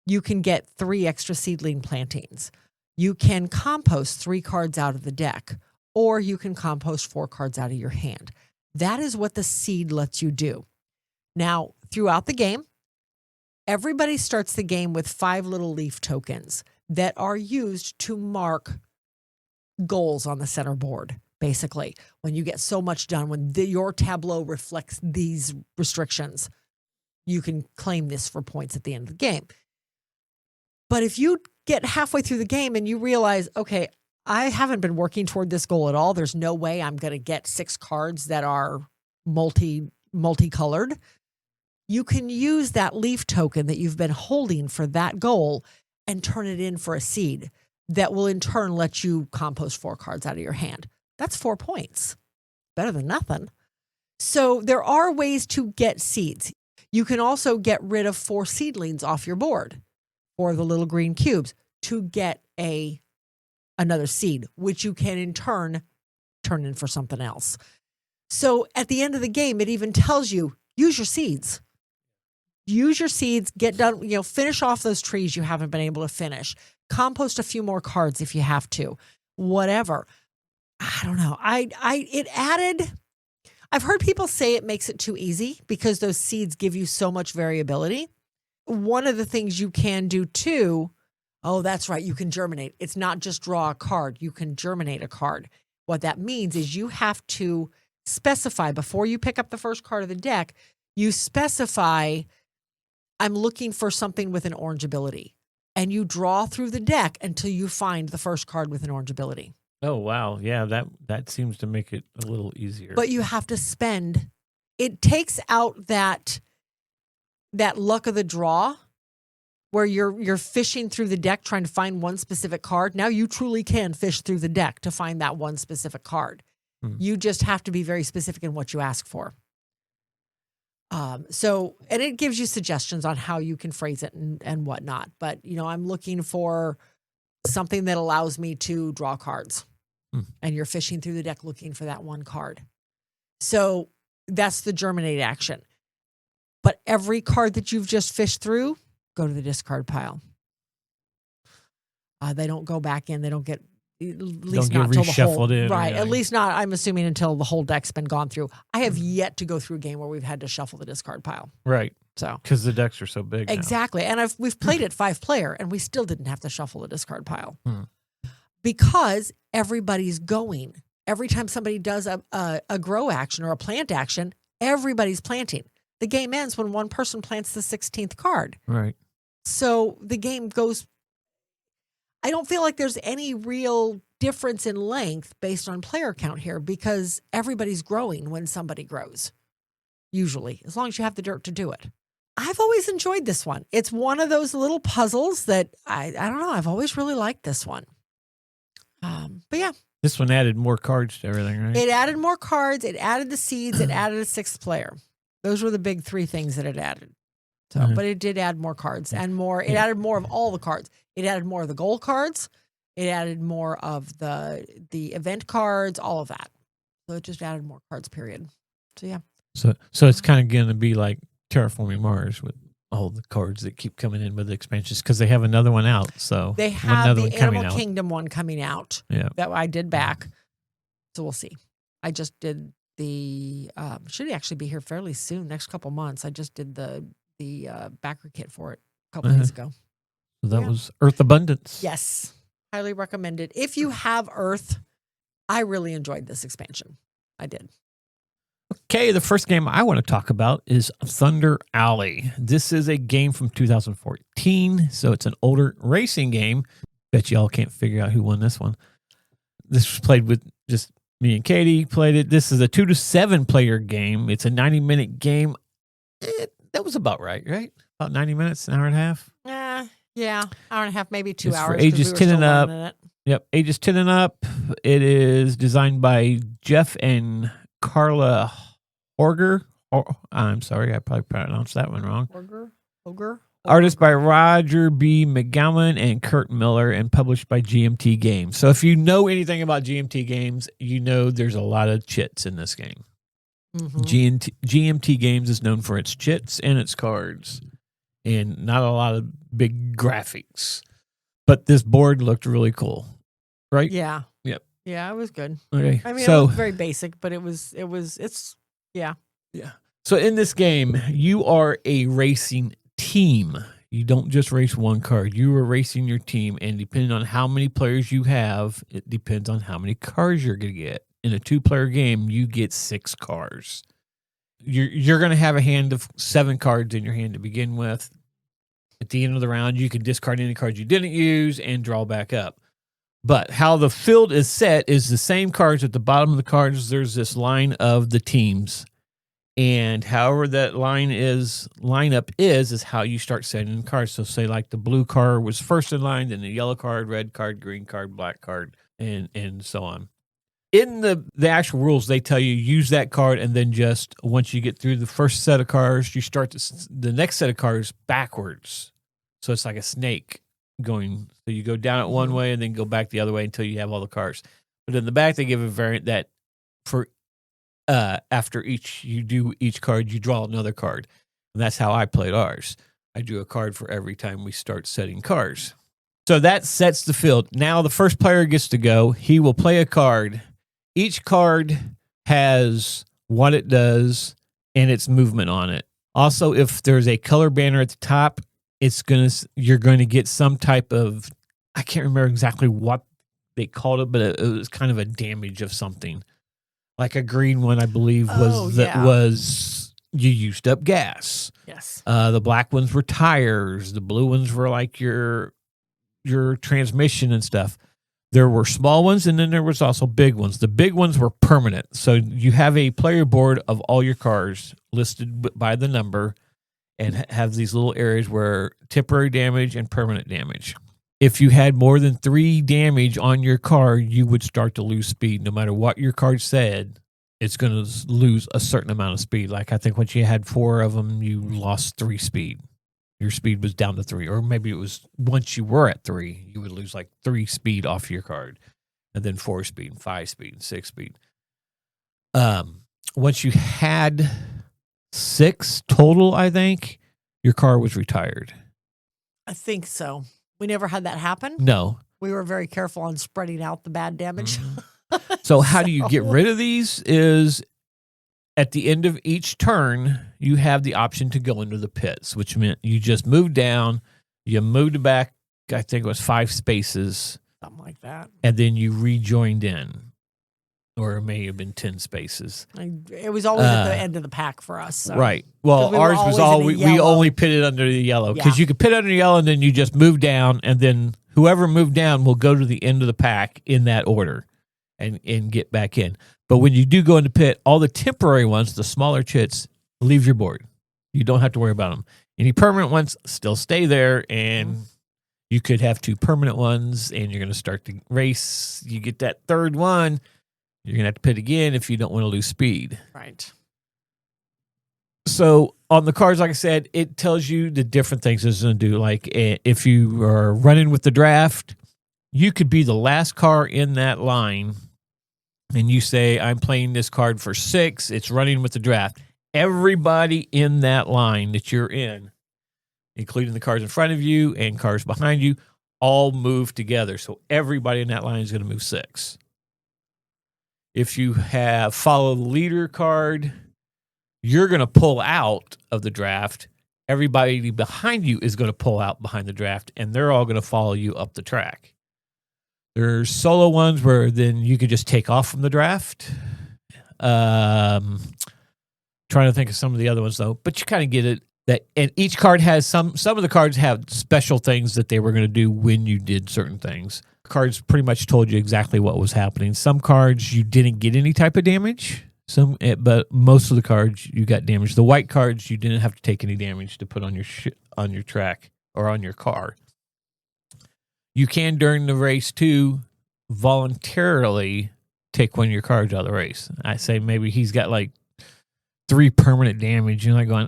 You can get 3 extra seedling plantings. You can compost 3 cards out of the deck, or you can compost 4 cards out of your hand. That is what the seed lets you do. Now, throughout the game, everybody starts the game with 5 little leaf tokens that are used to mark goals on the center board. Basically, when you get so much done, when your tableau reflects these restrictions, you can claim this for points at the end of the game. But if you get halfway through the game and you realize, okay, I haven't been working toward this goal at all, there's no way I'm going to get 6 cards that are multicolored, you can use that leaf token that you've been holding for that goal and turn it in for a seed that will in turn let you compost 4 cards out of your hand. That's 4 points. Better than nothing. So there are ways to get seeds. You can also get rid of 4 seedlings off your board, or the little green cubes, to get another seed, which you can in turn in for something else. So at the end of the game, it even tells you, use your seeds. use your seeds, get done, finish off those trees you haven't been able to finish. Compost a few more cards if you have to. Whatever. I don't know. I've heard people say it makes it too easy because those seeds give you so much variability. One of the things you can do too, that's right, you can germinate. It's not just draw a card. You can germinate a card. What that means is you have to specify before you pick up the first card of the deck, you specify, I'm looking for something with an orange ability. And you draw through the deck until you find the first card with an orange ability. Oh, wow. Yeah, that seems to make it a little easier. But you have to spend, it takes out that luck of the draw where you're fishing through the deck trying to find one specific card. Now you truly can fish through the deck to find that one specific card. You just have to be very specific in what you ask for. And it gives you suggestions on how you can phrase it and whatnot. But, I'm looking for something that allows me to draw cards. And you're fishing through the deck looking for that one card. So that's the germinate action. But every card that you've just fished through, go to the discard pile. They don't go back in. They don't get, at least not until the whole, in, right. At least not, I'm assuming, until the whole deck's been gone through. I have yet to go through a game where we've had to shuffle the discard pile. Right. So because the decks are so big. Exactly. Now. And we've played it 5-player and we still didn't have to shuffle the discard pile because everybody's going. Every time somebody does a grow action or a plant action, everybody's planting. The game ends when one person plants the 16th card. Right. So the game goes. I don't feel like there's any real difference in length based on player count here because everybody's growing when somebody grows, usually, as long as you have the dirt to do it. I've always enjoyed this one. It's one of those little puzzles that I don't know. I've always really liked this one. But yeah. This one added more cards to everything, right? It added more cards. It added the seeds. It added a 6th player. Those were the big 3 things that it added. So, but it did add more cards and more. It added more of all the cards. It added more of the goal cards. It added more of the event cards, all of that. So it just added more cards, period. So yeah. So it's kind of going to be like Terraforming Mars with all the cards that keep coming in with the expansions because they have another one out. So they have the Animal Kingdom one coming out. Yeah. That I did back. So we'll see. I just did the should actually be here fairly soon, next couple months. I just did the backer kit for it a couple days ago. So that was Earth Abundance. Yes. Highly recommended. If you have Earth, I really enjoyed this expansion. I did. Okay, the first game I want to talk about is Thunder Alley. This is a game from 2014, so it's an older racing game. Bet y'all can't figure out who won this one. This was played with just me and Katie played it. This is a 2 to 7 player game. It's a 90-minute game. That was about right? About 90 minutes, an hour and a half? Yeah, hour and a half, maybe 2 hours. For ages 10 and up. Yep, ages 10 and up. It is designed by Jeff and Carla Horger. I'm sorry, I probably pronounced that one wrong. Horger. Artist by Roger B. McGowan and Kurt Miller, and published by GMT Games. So if you know anything about GMT Games, you know there's a lot of chits in this game. GMT Games is known for its chits and its cards, and not a lot of big graphics. But this board looked really cool, right? Yeah. Yep. Yeah, it was good. Okay. I mean, it was very basic, but yeah. So in this game, you are a racing team. You don't just race one card. You are racing your team, and depending on how many players you have, it depends on how many cars you're going to get. In a 2-player game, you get 6 cars. You're going to have a hand of 7 cards in your hand to begin with. At the end of the round, you can discard any cards you didn't use and draw back up. But how the field is set is the same cards at the bottom of the cards. There's this line of the teams. And however that lineup is how you start setting cards. So say like the blue card was first in line, then the yellow card, red card, green card, black card, and so on. In the actual rules, they tell you use that card, and then just once you get through the first set of cards, you start the next set of cards backwards. So it's like a snake going. So you go down it one way and then go back the other way until you have all the cards. But in the back, they give a variant that for after each card, you draw another card. And that's how I played ours. I drew a card for every time we start setting cards. So that sets the field. Now the first player gets to go. He will play a card. Each card has what it does and its movement on it. Also, if there's a color banner at the top, you're going to get some type of, I can't remember exactly what they called it, but it was kind of a damage of something. Like a green one, I believe, was you used up gas. Yes. The black ones were tires. The blue ones were like your transmission and stuff. There were small ones, and then there was also big ones. The big ones were permanent. So you have a player board of all your cars listed by the number and have these little areas where temporary damage and permanent damage. If you had more than 3 damage on your car, you would start to lose speed. No matter what your card said, it's going to lose a certain amount of speed. Like I think once you had 4 of them, you lost 3 speed. Your speed was down to 3. Or maybe it was once you were at 3, you would lose like 3 speed off your card. And then 4 speed, 5 speed, 6 speed. Once you had 6 total, I think, your car was retired. I think so. We never had that happen. No. We were very careful on spreading out the bad damage. Mm-hmm. So how do you get rid of these is at the end of each turn, you have the option to go into the pits, which meant you just moved down, you moved back, I think it was 5 spaces. Something like that. And then you rejoined in. Or it may have been 10 spaces. It was always at the end of the pack for us. So. Right. Well, ours was we only pitted under the yellow. Because you could pit under the yellow and then you just move down. And then whoever moved down will go to the end of the pack in that order and get back in. But when you do go into pit, all the temporary ones, the smaller chits, leave your board. You don't have to worry about them. Any permanent ones still stay there. And you could have 2 permanent ones and you're going to start the race. You get that third one. You're going to have to pit again if you don't want to lose speed. Right. So on the cards, like I said, it tells you the different things it's going to do. Like if you are running with the draft, you could be the last car in that line and you say, I'm playing this card for 6. It's running with the draft. Everybody in that line that you're in, including the cars in front of you and cars behind you, all move together. So everybody in that line is going to move 6. If you have follow the leader card, you're going to pull out of the draft. Everybody behind you is going to pull out behind the draft, and they're all going to follow you up the track. There's solo ones where then you could just take off from the draft. Trying to think of some of the other ones, though. But you kind of get it. And each card has some of the cards have special things that they were going to do when you did certain things. Cards pretty much told you exactly what was happening. Some cards you didn't get any type of damage. But most of the cards you got damage. The white cards you didn't have to take any damage to put on your track or on your car. You can during the race too voluntarily take one of your cards out of the race. I say maybe he's got like 3 permanent damage. You're like going,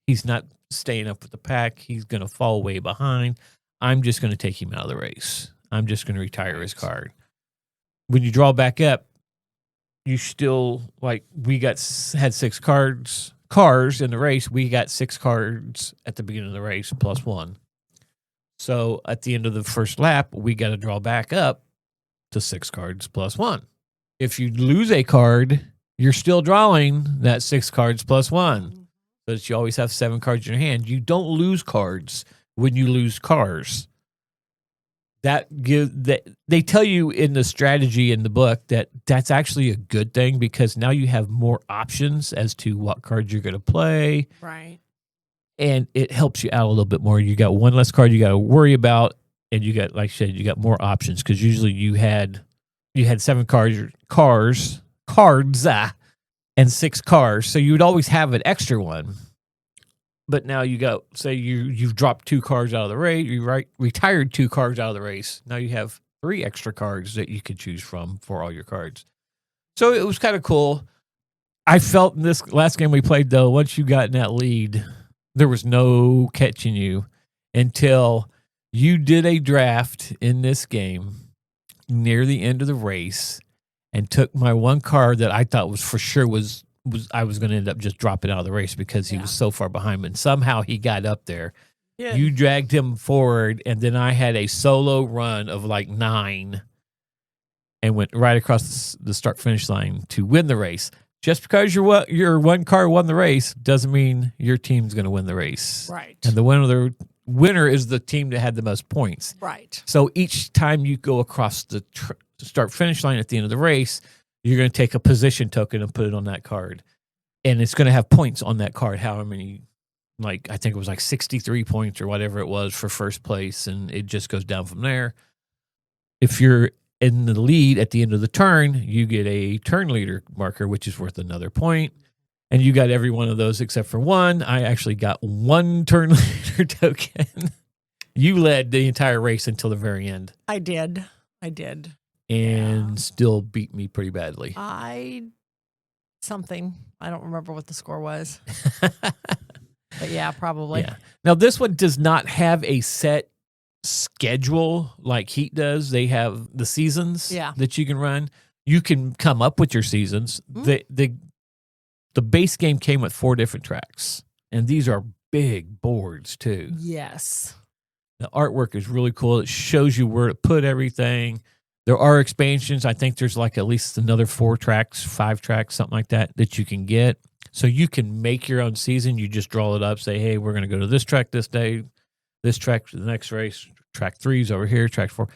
he's not staying up with the pack. He's going to fall way behind. I'm just going to take him out of the race. I'm just going to retire his card. When you draw back up, you still, like, had 6 cars in the race. We got 6 cards at the beginning of the race plus 1. So at the end of the first lap, we got to draw back up to 6 cards plus 1. If you lose a card, you're still drawing that 6 cards plus 1. So that you always have 7 cards in your hand. You don't lose cards when you lose cars. That they tell you in the strategy in the book that's actually a good thing because now you have more options as to what cards you're going to play. Right. And it helps you out a little bit more. You got 1 less card you got to worry about, and you got, like I said, you got more options because usually you had 7 cards, and 6 cars, so you would always have an extra one. But now you got, say you've dropped 2 cards out of the race, you retired 2 cards out of the race. Now you have 3 extra cards that you could choose from for all your cards. So it was kind of cool. I felt in this last game we played, though, once you got in that lead, there was no catching you until you did a draft in this game near the end of the race and took my one card that I thought was for sure was I was going to end up just dropping out of the race because he was so far behind me. And somehow he got up there. Yeah. You dragged him forward, and then I had a solo run of like 9 and went right across the start-finish line to win the race. Just because your one car won the race doesn't mean your team's going to win the race. Right. And the winner is the team that had the most points. Right. So each time you go across the start-finish line at the end of the race, you're going to take a position token and put it on that card. And it's going to have points on that card, however many, like I think it was like 63 points or whatever it was for first place, and it just goes down from there. If you're in the lead at the end of the turn, you get a turn leader marker, which is worth another point. And you got every one of those except for one. I actually got 1 turn leader token. You led the entire race until the very end. I did. And still beat me pretty badly. Something. I don't remember what the score was. But yeah, probably. Yeah. Now, this one does not have a set schedule like Heat does. They have the seasons that you can run. You can come up with your seasons. The base game came with 4 different tracks, and these are big boards too. Yes. The artwork is really cool. It shows you where to put everything. There are expansions. I think there's like at least another 4 tracks, 5 tracks, something like that you can get. So you can make your own season. You just draw it up, say, hey, we're going to go to this track this day, this track for the next race, track 3's over here, track 4,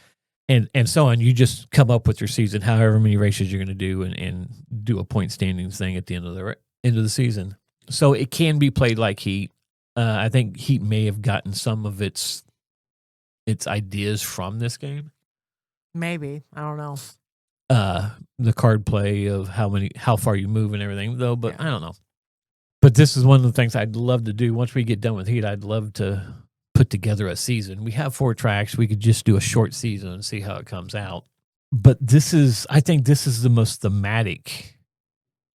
and so on. You just come up with your season, however many races you're going to do, and do a point standings thing at the end of the season. So it can be played like Heat. I think Heat may have gotten some of its ideas from this game. Maybe. I don't know. The card play of how far you move and everything, though, but I don't know. But this is one of the things I'd love to do. Once we get done with Heat, I'd love to put together a season. We have 4 tracks. We could just do a short season and see how it comes out. But I think this is the most thematic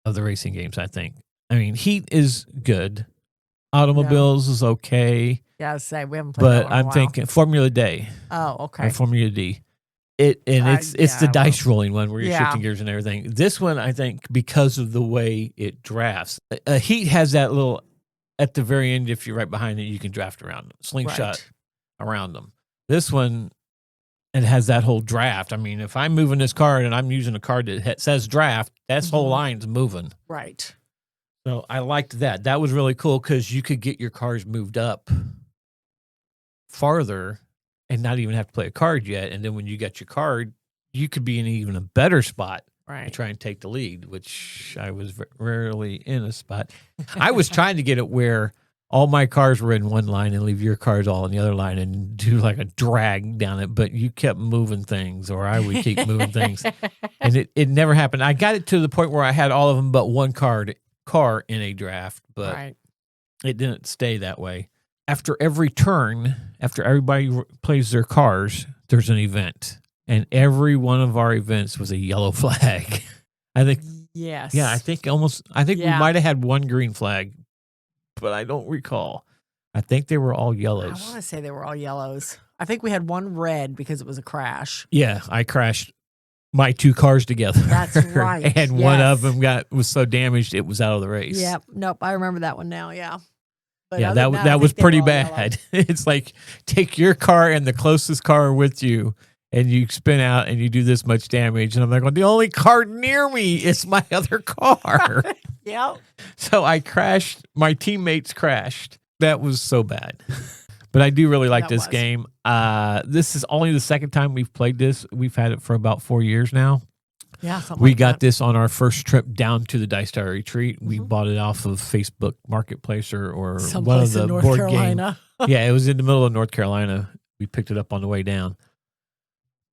of the racing games, I think. I mean, Heat is good. Automobiles is okay. Yeah, I say we haven't played that one in a while. But I'm thinking Formula Day. Oh, okay. Or Formula D. It's the dice rolling one where you're shifting gears and everything. This one, I think, because of the way it drafts, Heat has that little at the very end. If you're right behind it, you can draft around them, slingshot around them. This one, it has that whole draft. I mean, if I'm moving this card and I'm using a card that says draft, that whole line's moving. Right. So I liked that. That was really cool because you could get your cars moved up farther and not even have to play a card yet. And then when you got your card, you could be in even a better spot to try and take the lead, which I was rarely in a spot. I was trying to get it where all my cars were in one line and leave your cars all in the other line and do like a drag down it. But you kept moving things, or I would keep moving things. And it never happened. I got it to the point where I had all of them but one car in a draft, but it didn't stay that way. After every turn, after everybody plays their cars, there's an event. And every one of our events was a yellow flag. I think. Yes. Yeah, I think we might have had one green flag, but I don't recall. I think they were all yellows. I want to say they were all yellows. I think we had one red because it was a crash. Yeah, I crashed my 2 cars together. That's right. And one of them was so damaged it was out of the race. Yep. Nope. I remember that one now. Yeah. But yeah, that was pretty bad. It's like take your car and the closest car with you, and you spin out and you do this much damage. And I'm like, well, the only car near me is my other car. Yep. So I crashed. My teammates crashed. That was so bad. But I do really like this game. This is only the second time we've played this. We've had it for about 4 years now. Yeah, we got this on our first trip down to the Dice Tower Retreat. We bought it off of Facebook Marketplace or one of the board games. Yeah, it was in the middle of North Carolina. We picked it up on the way down.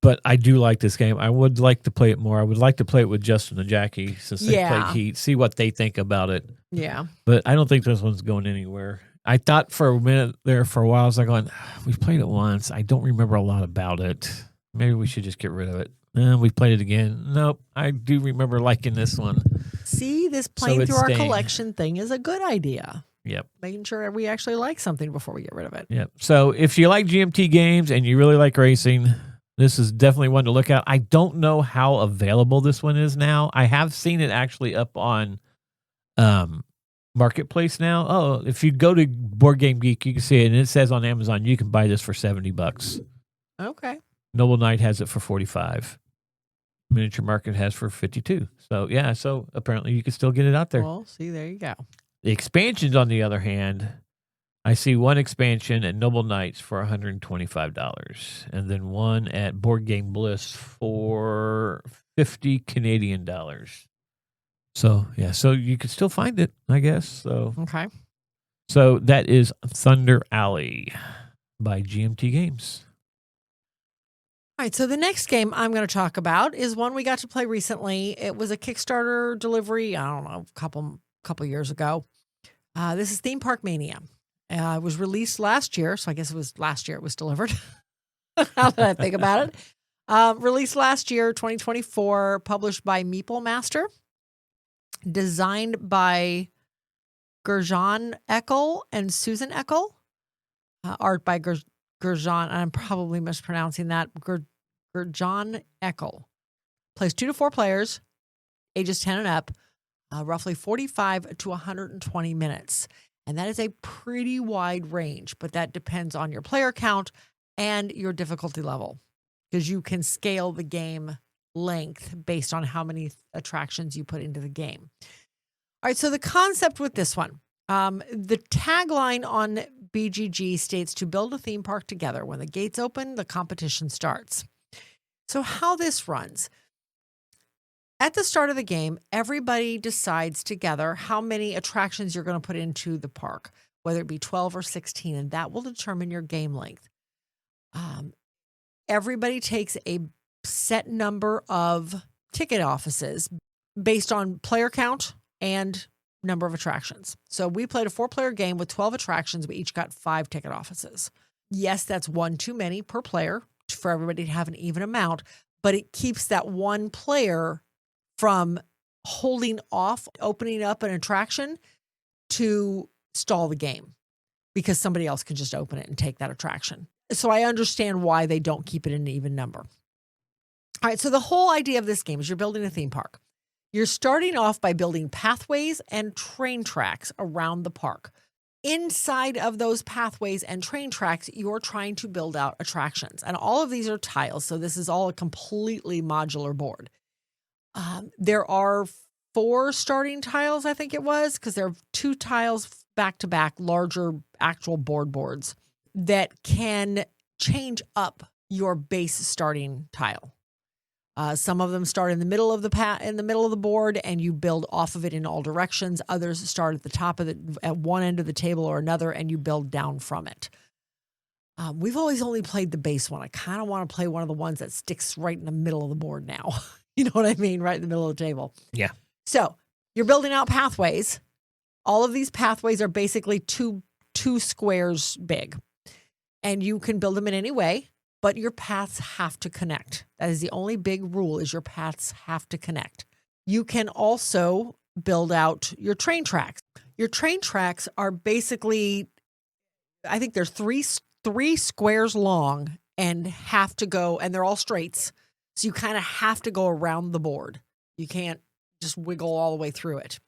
But I do like this game. I would like to play it more. I would like to play it with Justin and Jackie since they played Heat, see what they think about it. Yeah. But I don't think this one's going anywhere. I thought for a minute there for a while, I was like, we've played it once. I don't remember a lot about it. Maybe we should just get rid of it. We played it again. Nope. I do remember liking this one. See, this playing through our collection thing is a good idea. Yep. Making sure we actually like something before we get rid of it. Yep. So if you like GMT games and you really like racing, this is definitely one to look at. I don't know how available this one is now. I have seen it actually up on marketplace now. Oh, if you go to Board Game Geek, you can see it, and it says on Amazon you can buy this for $70. Okay. Noble Knight has it for $45. Miniature Market has for $52. So yeah, so apparently you can still get it out there. Well, see, there you go. The expansions, on the other hand, I see one expansion at Noble Knights for $125, and then one at Board Game Bliss for $50 Canadian. So yeah, so you can still find it, I guess. So okay. So that is Thunder Alley by GMT Games. All right, so the next game I'm going to talk about is one we got to play recently. It was a Kickstarter delivery, I don't know, a couple years ago. This is Theme Park Mania. It was released last year, so I guess it was last year it was delivered. Now that I think about it. Released last year, 2024, published by Meeple Master, designed by Gurjan Eckel and Susan Eckel, art by Gurjan, and I'm probably mispronouncing that, Gurjan Eckel. Plays 2 to 4 players, ages 10 and up, roughly 45 to 120 minutes. And that is a pretty wide range, but that depends on your player count and your difficulty level, because you can scale the game length based on how many attractions you put into the game. All right, so the concept with this one, the tagline on BGG states to build a theme park together. When the gates open, the competition starts. So how this runs. At the start of the game, everybody decides together how many attractions you're going to put into the park, whether it be 12 or 16, and that will determine your game length. Everybody takes a set number of ticket offices based on player count and number of attractions. So we played a 4-player game with 12 attractions. We each got 5 ticket offices. Yes, that's one too many per player for everybody to have an even amount, but it keeps that one player from holding off opening up an attraction to stall the game, because somebody else can just open it and take that attraction. So I understand why they don't keep it in an even number. All right, so the whole idea of this game is you're building a theme park. You're starting off by building pathways and train tracks around the park. Inside of those pathways and train tracks, you're trying to build out attractions. And all of these are tiles, so this is all a completely modular board. There are 4 starting tiles, I think it was, because there are 2 tiles back-to-back, larger actual boards that can change up your base starting tile. Some of them start in the middle of the board, and you build off of it in all directions. Others start at the top of at one end of the table or another, and you build down from it. We've always only played the base one. I kind of want to play one of the ones that sticks right in the middle of the board now. You know what I mean? Right in the middle of the table. Yeah. So you're building out pathways. All of these pathways are basically two squares big, and you can build them in any way, but your paths have to connect. That is the only big rule, is your paths have to connect. You can also build out your train tracks. Your train tracks are basically, I think they're three squares long and have to go, and they're all straights. So you kind of have to go around the board. You can't just wiggle all the way through it,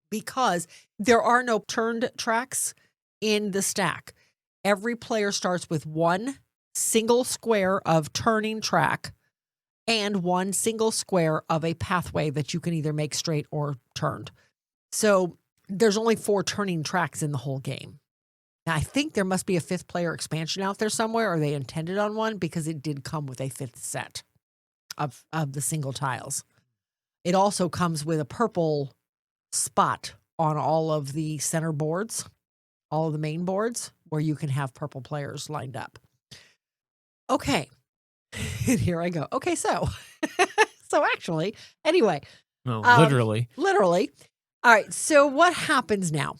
because there are no turned tracks in the stack. Every player starts with one single square of turning track and one single square of a pathway that you can either make straight or turned. So there's only 4 turning tracks in the whole game. Now, I think there must be a 5th player expansion out there somewhere, or they intended on one, because it did come with a 5th set of the single tiles. It also comes with a purple spot on all of the center boards, all of the main boards, where you can have purple players lined up. Okay. And here I go. Okay, so actually, anyway. No, literally. Literally. All right, so what happens now?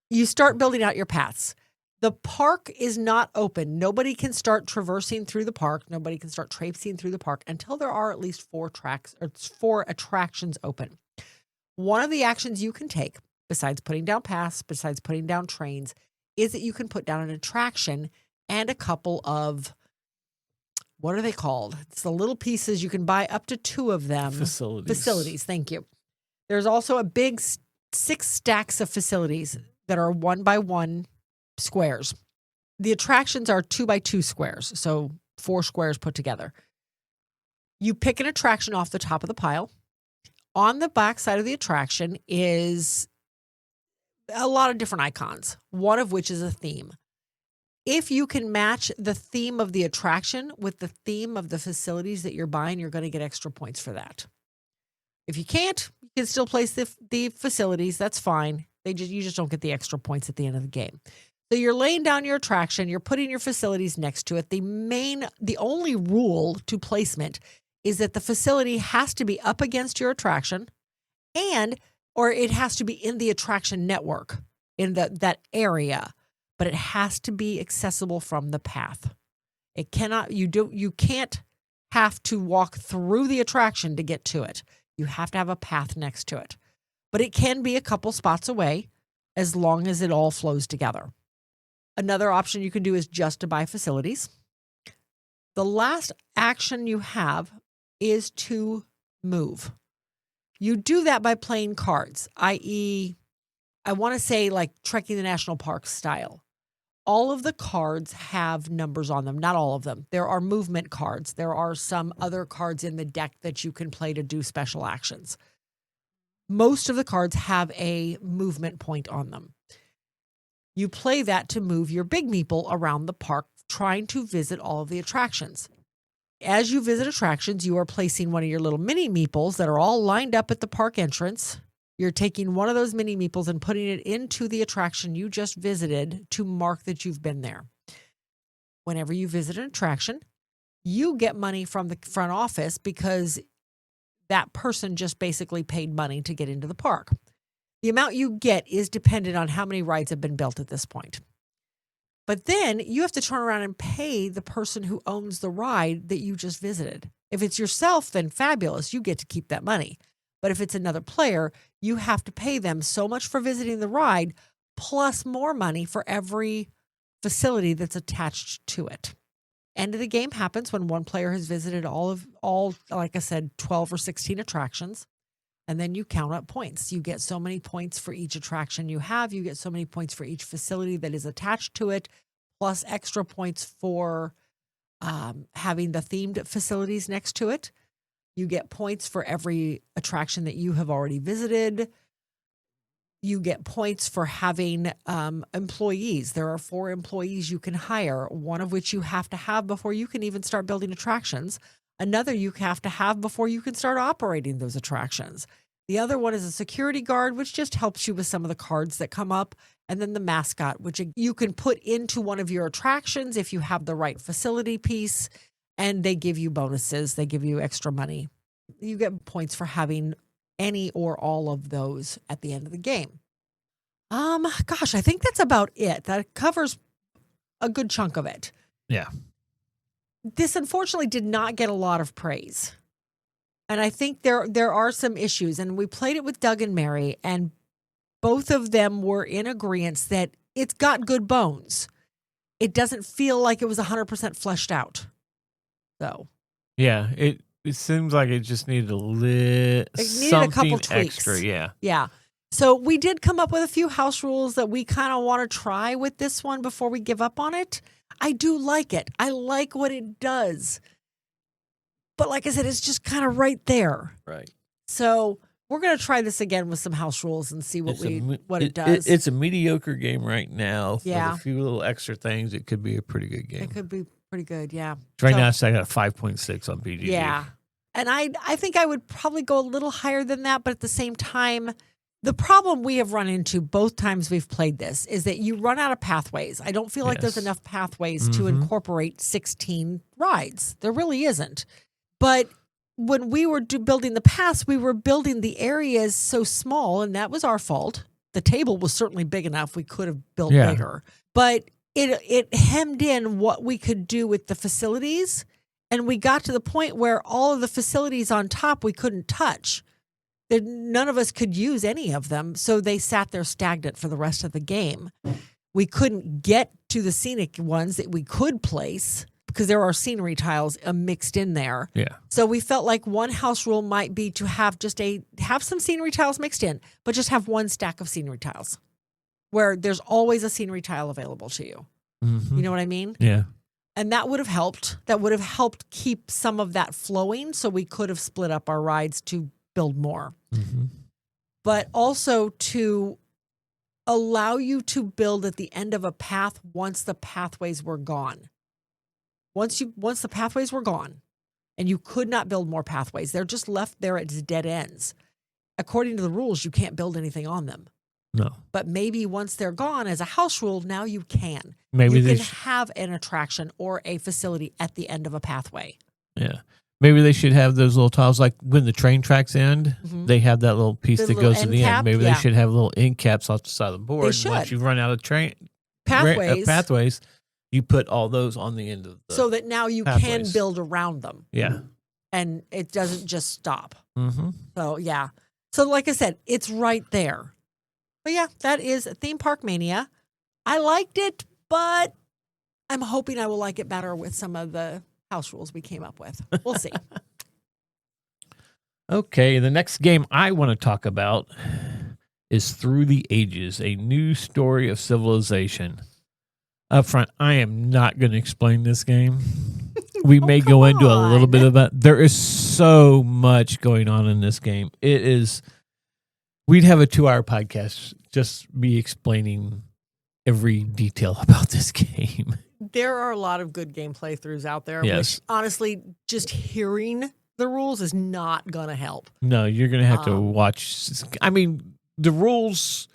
You start building out your paths. The park is not open. Nobody can start traversing through the park. Nobody can start traipsing through the park until there are at least 4 attractions open. One of the actions you can take, besides putting down paths, besides putting down trains, is that you can put down an attraction and a couple of, what are they called? It's the little pieces. You can buy up to 2 of them. Facilities. Thank you. There's also a big 6 stacks of facilities that are 1 by 1 squares. The attractions are 2 by 2 squares, so 4 squares put together. You pick an attraction off the top of the pile. On the back side of the attraction is a lot of different icons, one of which is a theme. If you can match the theme of the attraction with the theme of the facilities that you're buying, you're going to get extra points for that. If you can't, you can still place the facilities. That's fine. You just don't get the extra points at the end of the game. So you're laying down your attraction. You're putting your facilities next to it. The only rule to placement is that the facility has to be up against your attraction, or it has to be in the attraction network in that area, but it has to be accessible from the path. It cannot. You can't have to walk through the attraction to get to it. You have to have a path next to it, but it can be a couple spots away as long as it all flows together. Another option you can do is just to buy facilities. The last action you have is to move. You do that by playing cards, i.e., I want to say like Trekking the National Park style. All of the cards have numbers on them. Not all of them. There are movement cards. There are some other cards in the deck that you can play to do special actions. Most of the cards have a movement point on them. You play that to move your big meeple around the park, trying to visit all of the attractions. As you visit attractions, you are placing one of your little mini meeples that are all lined up at the park entrance. You're taking one of those mini meeples and putting it into the attraction you just visited to mark that you've been there. Whenever you visit an attraction, you get money from the front office because that person just basically paid money to get into the park. The amount you get is dependent on how many rides have been built at this point. But then you have to turn around and pay the person who owns the ride that you just visited. If it's yourself, then fabulous. You get to keep that money. But if it's another player, you have to pay them so much for visiting the ride, plus more money for every facility that's attached to it. End of the game happens when one player has visited all, like I said, 12 or 16 attractions. And then you count up points. You get so many points for each attraction you have. You get so many points for each facility that is attached to it, plus extra points for having the themed facilities next to it. You get points for every attraction that you have already visited. You get points for having employees. There are 4 employees you can hire, one of which you have to have before you can even start building attractions. Another you have to have before you can start operating those attractions. The other one is a security guard, which just helps you with some of the cards that come up. And then the mascot, which you can put into one of your attractions if you have the right facility piece. And they give you bonuses. They give you extra money. You get points for having any or all of those at the end of the game. Gosh, I think that's about it. That covers a good chunk of it. Yeah. This unfortunately did not get a lot of praise. And I think there are some issues. And we played it with Doug and Mary, and both of them were in agreement that it's got good bones. It doesn't feel like it was 100% fleshed out. So. Yeah, it seems like it just needed a couple tweaks. Extra. Yeah. Yeah. So we did come up with a few house rules that we kind of want to try with this one before we give up on it. I do like it. I like what it does. But like I said, it's just kind of right there. Right. So we're going to try this again with some house rules and see what it does. It's a mediocre game right now. Yeah. With a few little extra things, it could be a pretty good game. It could be pretty good, yeah. Right now, I got a 5.6 on BGG. Yeah. And I think I would probably go a little higher than that, but at the same time, the problem we have run into both times we've played this is that you run out of pathways. I don't feel like there's enough pathways to incorporate 16 rides. There really isn't. But when we were building the paths, we were building the areas so small, and that was our fault. The table was certainly big enough. We could have built bigger. But it hemmed in what we could do with the facilities, and we got to the point where all of the facilities on top we couldn't touch. None of us could use any of them, so they sat there stagnant for the rest of the game. We couldn't get to the scenic ones that we could place because there are scenery tiles mixed in there. Yeah. So we felt like one house rule might be to have have some scenery tiles mixed in, but just have one stack of scenery tiles where there's always a scenery tile available to you. Mm-hmm. You know what I mean? Yeah. And that would have helped. That would have helped keep some of that flowing, so we could have split up our rides to build more. Mm-hmm. But also to allow you to build at the end of a path once the pathways were gone. Once the pathways were gone and you could not build more pathways, they're just left there as dead ends. According to the rules, you can't build anything on them. No. But maybe once they're gone as a house rule, now you can. Maybe you can have an attraction or a facility at the end of a pathway. Yeah. Maybe they should have those little tiles, like when the train tracks end, they have that little piece that goes to the end. Maybe they should have little end caps off the side of the board. They should. Once you run out of pathways, you put all those on the end of the so that now you pathways. can build around them. Yeah. And it doesn't just stop. Mm-hmm. So, yeah. So, like I said, it's right there. But, yeah, that is Theme Park Mania. I liked it, but I'm hoping I will like it better with some of the house rules we came up with. We'll see. Okay, the next game I want to talk about is Through the Ages, a new story of civilization. Up front, I am not going to explain this game. We may go into a little bit of that. There is so much going on in this game. It is, we'd have a 2-hour podcast just me explaining every detail about this game. There are a lot of good game playthroughs out there. Yes. Which, honestly, just hearing the rules is not going to help. No, you're going to have to watch. I mean, the rules,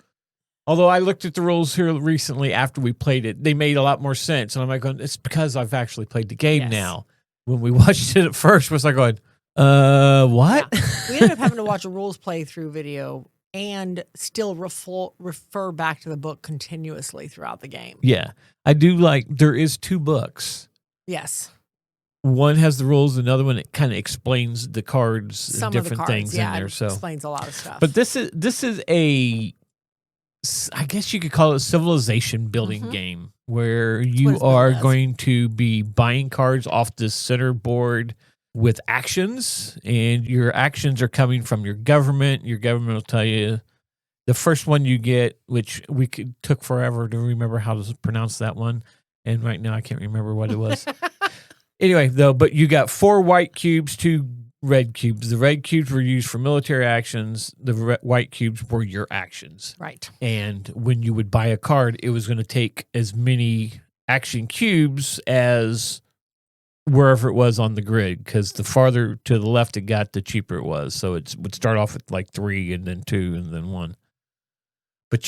although I looked at the rules here recently after we played it, they made a lot more sense. And I'm like, it's because I've actually played the game now. When we watched it at first, was like going, what? Yeah. We ended up having to watch a rules playthrough video and still refer back to the book continuously throughout the game. Yeah. I do like, there is 2 books. Yes. One has the rules, another one it kind of explains the cards, Some different of the cards, things in there. So explains a lot of stuff. But this is a, I guess you could call it a civilization building game where you are going to be buying cards off this center board with actions, and your actions are coming from your government. Your government will tell you the first one you get, which took forever to remember how to pronounce that one. And right now I can't remember what it was. Anyway, though, but you got 4 white cubes, 2 red cubes. The red cubes were used for military actions. The white cubes were your actions. Right. And when you would buy a card, it was going to take as many action cubes as wherever it was on the grid, because the farther to the left it got, the cheaper it was. So it would start off with like 3 and then 2 and then 1. But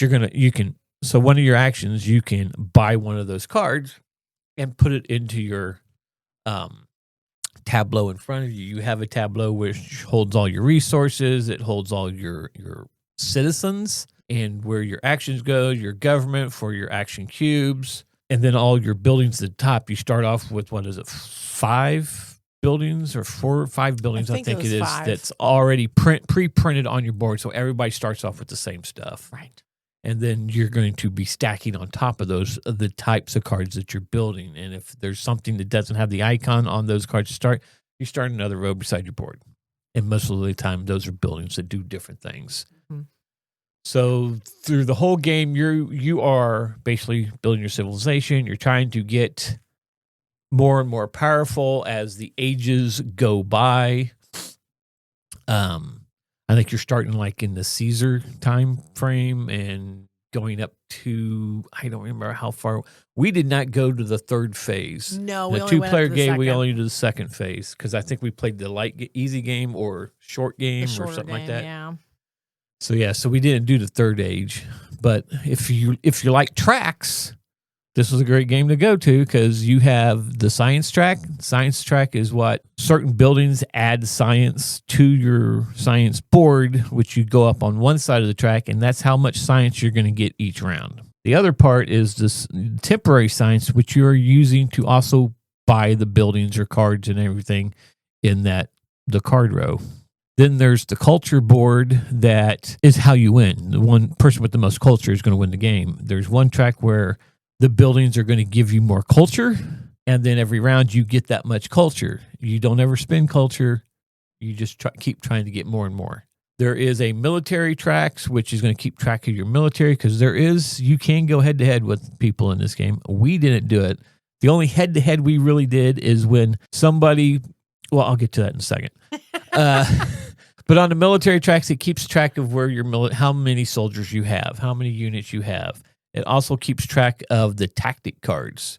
so one of your actions, you can buy one of those cards and put it into your tableau in front of you. You have a tableau which holds all your resources. It holds all your citizens and where your actions go, your government for your action cubes, and then all your buildings at the top. You start off with, 5 buildings or 4 or 5 buildings, I think it is, 5. That's already pre-printed on your board. So everybody starts off with the same stuff. Right. And then you're going to be stacking on top of those the types of cards that you're building. And if there's something that doesn't have the icon on those cards to start, you start another row beside your board. And most of the time, those are buildings that do different things. Mm-hmm. So through the whole game, you are basically building your civilization. You're trying to get more and more powerful as the ages go by. I think you're starting like in the Caesar time frame and going up to, I don't remember how far. We did not go to the 3rd phase. No, we only 2-player game. We only did the 2nd phase because I think we played the easy game or short game or something like that. Yeah. So we didn't do the 3rd age. But if you like tracks, this was a great game to go to because you have the science track. Science track is what certain buildings add science to your science board, which you go up on one side of the track, and that's how much science you're going to get each round. The other part is this temporary science, which you are using to also buy the buildings or cards and everything in the card row. Then there's the culture board that is how you win. The one person with the most culture is going to win the game. There's one track where the buildings are going to give you more culture, And then every round you get that much culture. You don't ever spend culture. You just keep trying to get more and more. There is a military tracks, which is going to keep track of your military, because you can go head-to-head with people in this game. We didn't do it. The only head-to-head we really did is when somebody, well, I'll get to that in a second. But on the military tracks, it keeps track of where how many soldiers you have, how many units you have. It also keeps track of the tactic cards.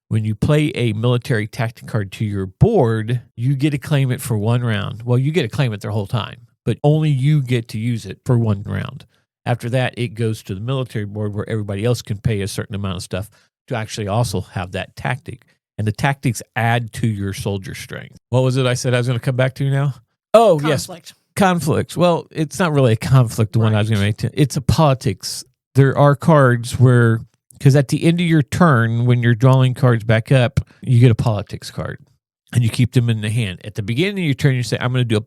When you play a military tactic card to your board, you get to claim it for one round. Well, you get to claim it the whole time, but only you get to use it for one round. After that, it goes to the military board where everybody else can pay a certain amount of stuff to actually also have that tactic. And the tactics add to your soldier strength. What was it I said I was going to come back to now? Oh, conflict. Yes. Conflicts. Well, it's not really a conflict, the one I was going to make. It's a politics. There are cards where, because at the end of your turn, when you're drawing cards back up, you get a politics card. And you keep them in the hand. At the beginning of your turn, you say, I'm going to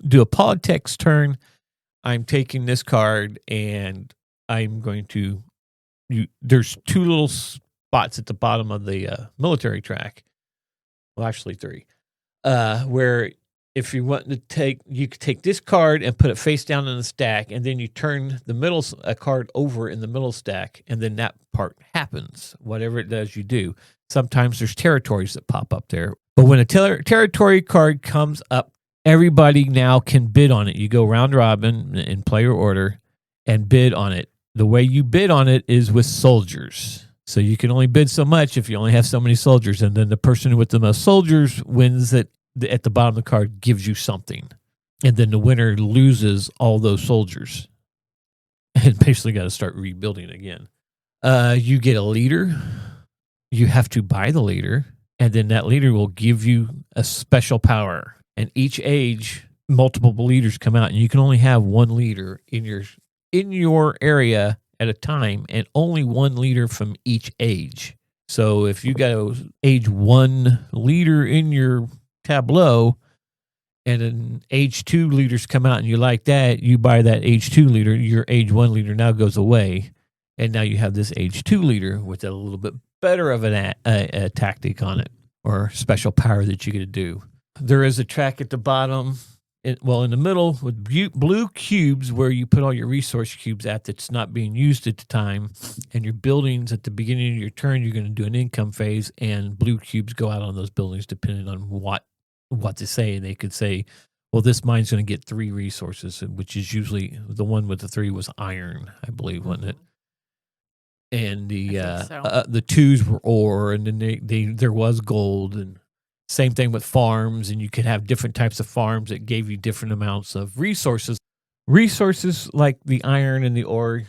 do a politics turn. I'm taking this card, and I'm going to... There's 2 little spots at the bottom of the military track. Well, actually 3. Where if you want to you could take this card and put it face down in the stack, and then you turn a card over in the middle stack, and then that part happens. Whatever it does, you do. Sometimes there's territories that pop up there. But when a territory card comes up, everybody now can bid on it. You go round robin in player order and bid on it. The way you bid on it is with soldiers. So you can only bid so much if you only have so many soldiers. And then the person with the most soldiers wins it. At the bottom of the card gives you something. And then the winner loses all those soldiers. And basically got to start rebuilding again. You get a leader. You have to buy the leader. And then that leader will give you a special power. And each age, multiple leaders come out. And you can only have one leader in your area at a time. And only one leader from each age. So if you got an age 1 leader in your tableau, and an age 2 leaders come out and you like that, you buy that age 2 leader. Your age 1 leader now goes away, and now you have this age 2 leader with a little bit better of a tactic on it, or special power that you get to do. There is a track at the bottom, in the middle, with blue cubes where you put all your resource cubes that's not being used at the time, and your buildings at the beginning of your turn, you're going to do an income phase, and blue cubes go out on those buildings depending on what to say. They could say, well, this mine's going to get 3 resources, which is usually the one with the 3 was iron, I believe, wasn't it? And the 2s were ore, and then there was gold, and same thing with farms, and you could have different types of farms that gave you different amounts of resources. Resources like the iron and the ore,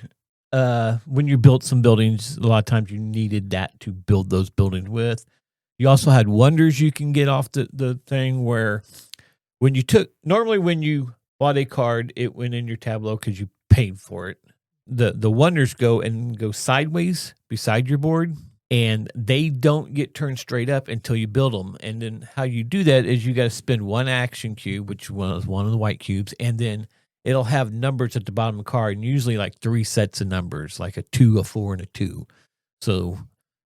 when you built some buildings, a lot of times you needed that to build those buildings with. You also had wonders you can get off the thing where when you bought a card, it went in your tableau because you paid for it. The wonders go sideways beside your board, and they don't get turned straight up until you build them. And then how you do that is you got to spend 1 action cube, which was one of the white cubes, and then it'll have numbers at the bottom of the card, and usually like 3 sets of numbers, like a 2, a 4, and a 2. So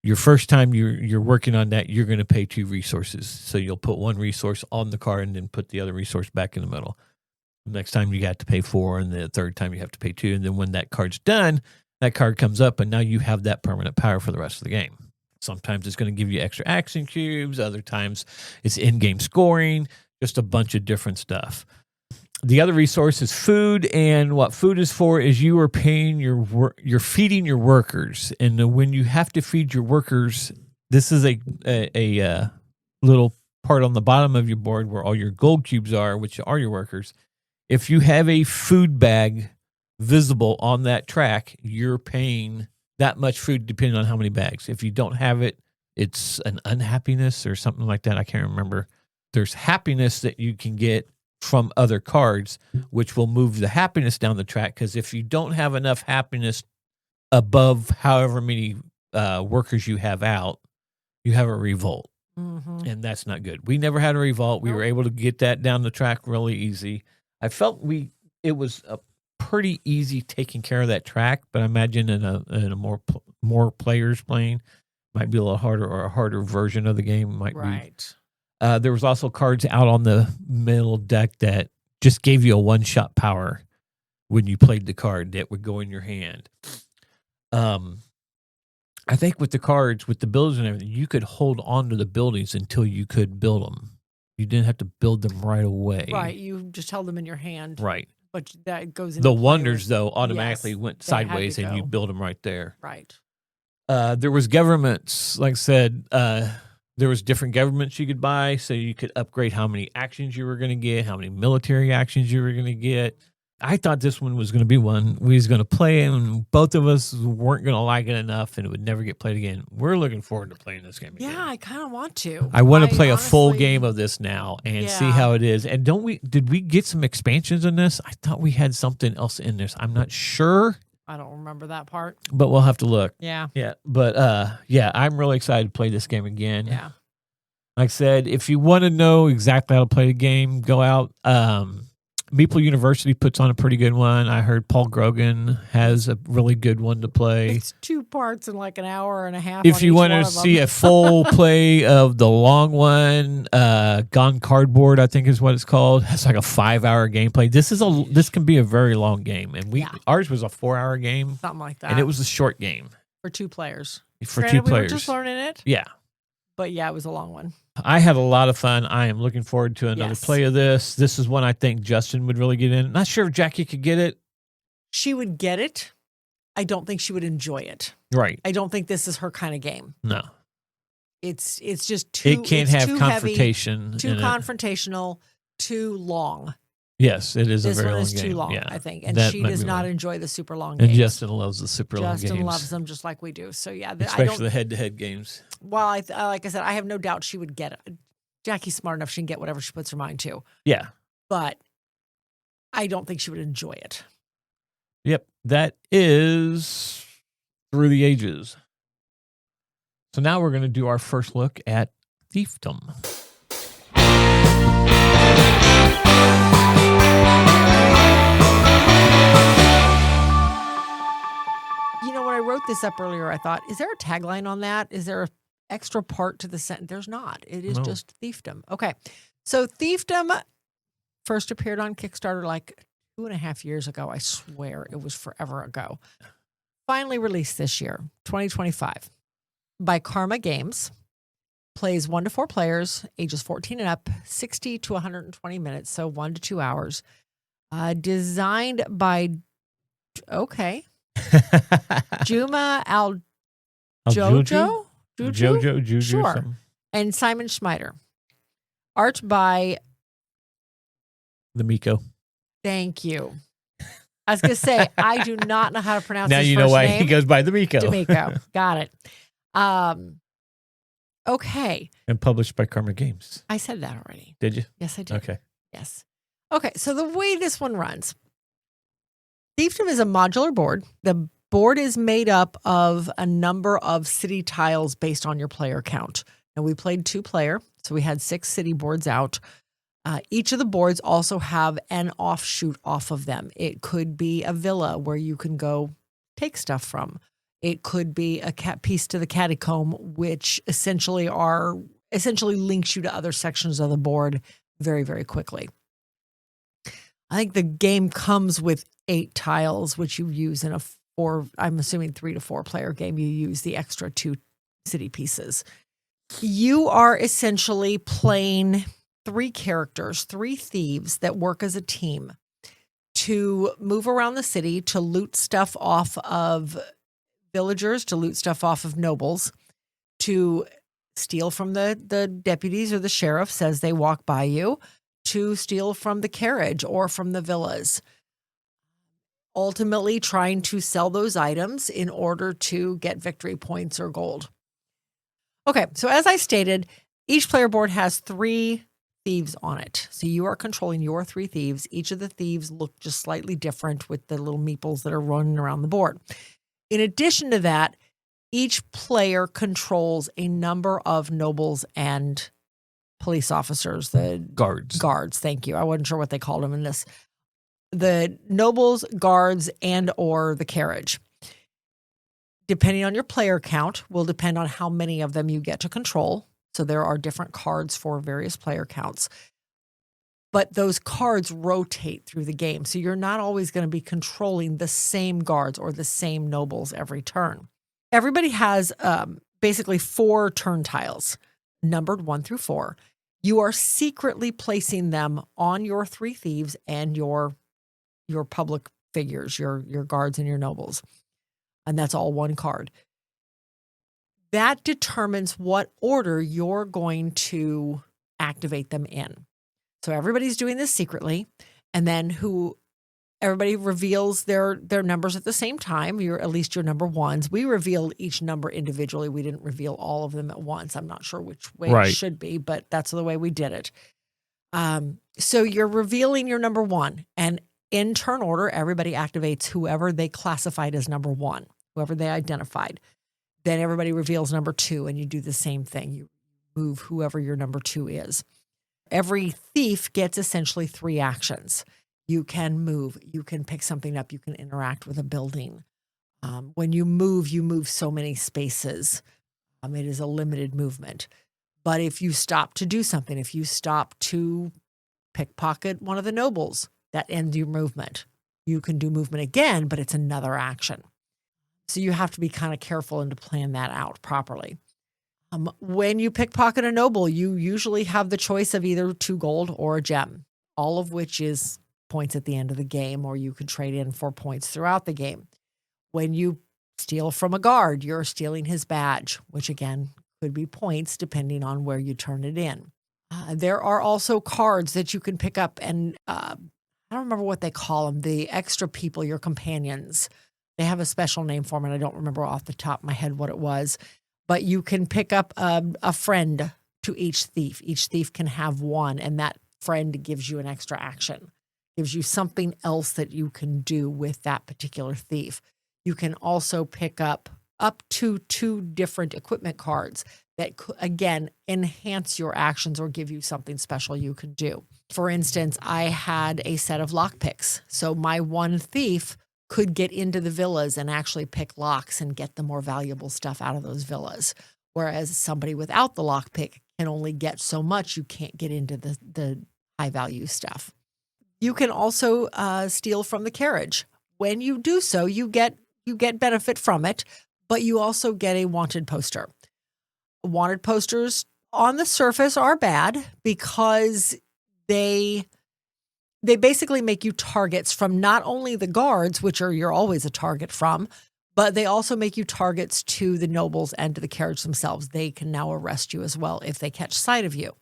your first time you're working on that, you're going to pay 2 resources. So you'll put 1 resource on the card and then put the other resource back in the middle. Next time you got to pay 4, and the third time you have to pay 2. And then when that card's done, that card comes up, and now you have that permanent power for the rest of the game. Sometimes it's going to give you extra action cubes. Other times it's in-game scoring, just a bunch of different stuff. The other resource is food, and what food is for is you are paying you're feeding your workers. And when you have to feed your workers, this is a little part on the bottom of your board where all your gold cubes are, which are your workers. If you have a food bag visible on that track, you're paying that much food depending on how many bags. If you don't have it, it's an unhappiness or something like that. I can't remember. There's happiness that you can get from other cards, which will move the happiness down the track. Because if you don't have enough happiness above however many workers you have out, you have a revolt. Mm-hmm. And that's not good. We never had a revolt. We were able to get that down the track really easy. I felt it was a pretty easy taking care of that track, but I imagine in a more players playing, might be a little harder, or a harder version of the game might right. be. There was also cards out on the middle deck that just gave you a one-shot power when you played the card that would go in your hand. I think with the cards, with the buildings and everything, you could hold on to the buildings until you could build them. You didn't have to build them right away. Right. You just held them in your hand. Right. But that goes into the wonders, though, automatically went sideways and you build them right there. Right. There was governments, like I said, there was different governments you could buy, so you could upgrade how many actions you were going to get, how many military actions you were going to get. I thought this one was going to be one we was going to play, and both of us weren't going to like it enough, and it would never get played again. We're looking forward to playing this game again. Yeah, I kind of want to. I want to play a full game of this now and see how it is. And did we get some expansions in this? I thought we had something else in this. I'm not sure. I don't remember that part. But we'll have to look. Yeah. Yeah. But I'm really excited to play this game again. Yeah. Like I said, if you want to know exactly how to play the game, go out. Meeple University puts on a pretty good one. I heard Paul Grogan has a really good one to play. It's 2 parts in like an hour and a half. If you want to see a full play of the long one, Gone Cardboard, I think is what it's called. It's like a 5-hour gameplay. This can be a very long game, and ours was a 4-hour game, something like that, and it was a short game for 2 players. We were just learning it. Yeah. But yeah, it was a long one. I had a lot of fun. I am looking forward to another play of this. This is one I think Justin would really get in. Not sure if Jackie could get it. She would get it. I don't think she would enjoy it. Right. I don't think this is her kind of game. No. It's just too. It can't have confrontation. Heavy, too confrontational. Too long. Yes, it is this a very long game. This one is too long, yeah. I think. And she does not enjoy the super long games. And Justin loves the super long games. Justin loves them just like we do. So, yeah. Especially the head-to-head games. Well, like I said, I have no doubt she would get it. Jackie's smart enough. She can get whatever she puts her mind to. Yeah. But I don't think she would enjoy it. Yep. That is Through the Ages. So now we're going to do our first look at Thiefdom. You know, when I wrote this up earlier, I thought, is there a tagline on that? Is there an extra part to the sentence? There's not. It is just Thiefdom. Okay. So Thiefdom first appeared on Kickstarter like 2.5 years ago. I swear it was forever ago. Finally released this year, 2025, by Karma Games. Plays 1 to 4 players, ages 14 and up, 60 to 120 minutes, so 1 to 2 hours. Designed by, Juma Jojo? Jojo, sure. Something. And Simon Schmider. Art by the Miko. Thank you. I was going to say, I do not know how to pronounce now his you first know why name. he goes by the Miko. D'Amico. Got it. Okay. And published by Karma Games. I said that already. Did you? Yes, I did. Okay. Yes. Okay, so the way this one runs, Thiefdom is a modular board. The board is made up of a number of city tiles based on your player count. And we played 2-player, so we had 6 city boards out. Each of the boards also have an offshoot off of them. It could be a villa where you can go take stuff from. It could be a piece to the catacomb, which essentially links you to other sections of the board very, very quickly. I think the game comes with 8 tiles, which you use in I'm assuming 3 to 4 player game. You use the extra 2 city pieces. You are essentially playing 3 characters, 3 thieves that work as a team to move around the city, to loot stuff off of villagers, to loot stuff off of nobles, to steal from the deputies or the sheriffs as they walk by you, to steal from the carriage or from the villas. Ultimately trying to sell those items in order to get victory points or gold. Okay, so as I stated, each player board has 3 thieves on it. So you are controlling your 3 thieves. Each of the thieves look just slightly different with the little meeples that are running around the board. In addition to that, each player controls a number of nobles and police officers. The Guards, thank you. I wasn't sure what they called them in this. The nobles, guards, and or the carriage. depending on your player count, will depend on how many of them you get to control. So there are different cards for various player counts. But those cards rotate through the game. So you're not always going to be controlling the same guards or the same nobles every turn. Everybody has basically 4 turn tiles, numbered 1 through 4. You are secretly placing them on your 3 thieves and your public figures, your guards and your nobles. And that's all 1 card. That determines what order you're going to activate them in. So everybody's doing this secretly, and then everybody reveals their numbers at the same time. At least your number ones. We revealed each number individually. We didn't reveal all of them at once. I'm not sure which way it should be, but that's the way we did it. So you're revealing your number 1, and in turn order, everybody activates whoever they classified as number 1, whoever they identified. Then everybody reveals number 2, and you do the same thing. You move whoever your number 2 is. Every thief gets essentially 3 actions. You can move, you can pick something up, you can interact with a building. When you move so many spaces. It is a limited movement. But if you stop to do something, if you stop to pickpocket one of the nobles, that ends your movement. You can do movement again, but it's another action. So you have to be kind of careful and to plan that out properly. When you pickpocket a noble, you usually have the choice of either 2 gold or a gem, all of which is points at the end of the game, or you could trade in for points throughout the game. When you steal from a guard, you're stealing his badge, which again could be points depending on where you turn it in. There are also cards that you can pick up, and I don't remember what they call them, the extra people, your companions. They have a special name for them, and I don't remember off the top of my head what it was. But you can pick up a friend to each thief. Each thief can have 1, and that friend gives you an extra action, gives you something else that you can do with that particular thief. You can also pick up to 2 different equipment cards that, again, enhance your actions or give you something special you can do. For instance, I had a set of lockpicks. So my 1 thief could get into the villas and actually pick locks and get the more valuable stuff out of those villas. Whereas somebody without the lockpick can only get so much. You can't get into the high value stuff. You can also steal from the carriage. When you do so, you get benefit from it, but you also get a wanted poster. Wanted posters on the surface are bad because they basically make you targets from not only the guards, which you're always a target from, but they also make you targets to the nobles and to the carriage themselves. They can now arrest you as well if they catch sight of you.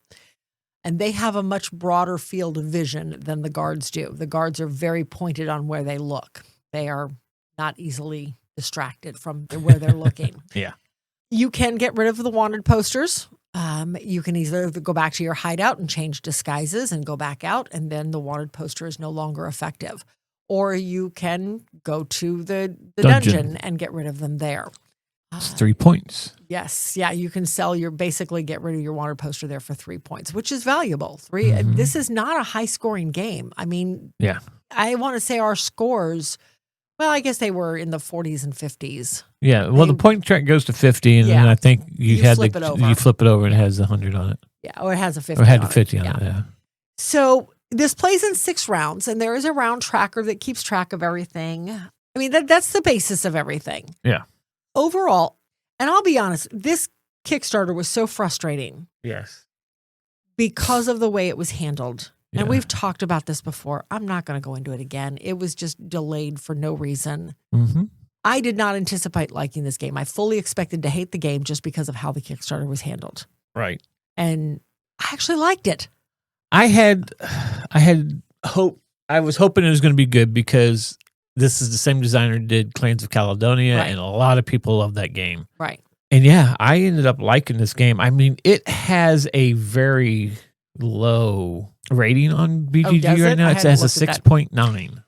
And they have a much broader field of vision than the guards do. The guards are very pointed on where they look. They are not easily distracted from where they're looking. Yeah. You can get rid of the wanted posters. You can either go back to your hideout and change disguises and go back out, and then the wanted poster is no longer effective. Or you can go to the dungeon and get rid of them there. It's 3 points. Yes. Yeah. You can basically get rid of your wanted poster there for 3 points, which is valuable. This is not a high scoring game. I mean, I want to say our scores, well, I guess they were in the 40s and 50s. Yeah. Well, the point track goes to 50, and then I think you flip it over and it has 100 on it. Yeah. Or it has a 50 or it had 50 on it. Yeah. So this plays in 6 rounds, and there is a round tracker that keeps track of everything. I mean, that's the basis of everything. Yeah. Overall, and I'll be honest, this Kickstarter was so frustrating. Yes. Because of the way it was handled. Yeah. And we've talked about this before. I'm not going to go into it again. It was just delayed for no reason. Mm-hmm. I did not anticipate liking this game. I fully expected to hate the game just because of how the Kickstarter was handled. Right. And I actually liked it. I had hope. I was hoping it was going to be good because this is the same designer who did Clans of Caledonia, and a lot of people love that game. Right. And yeah, I ended up liking this game. I mean, it has a very low rating on BGG right now. It has a 6.9.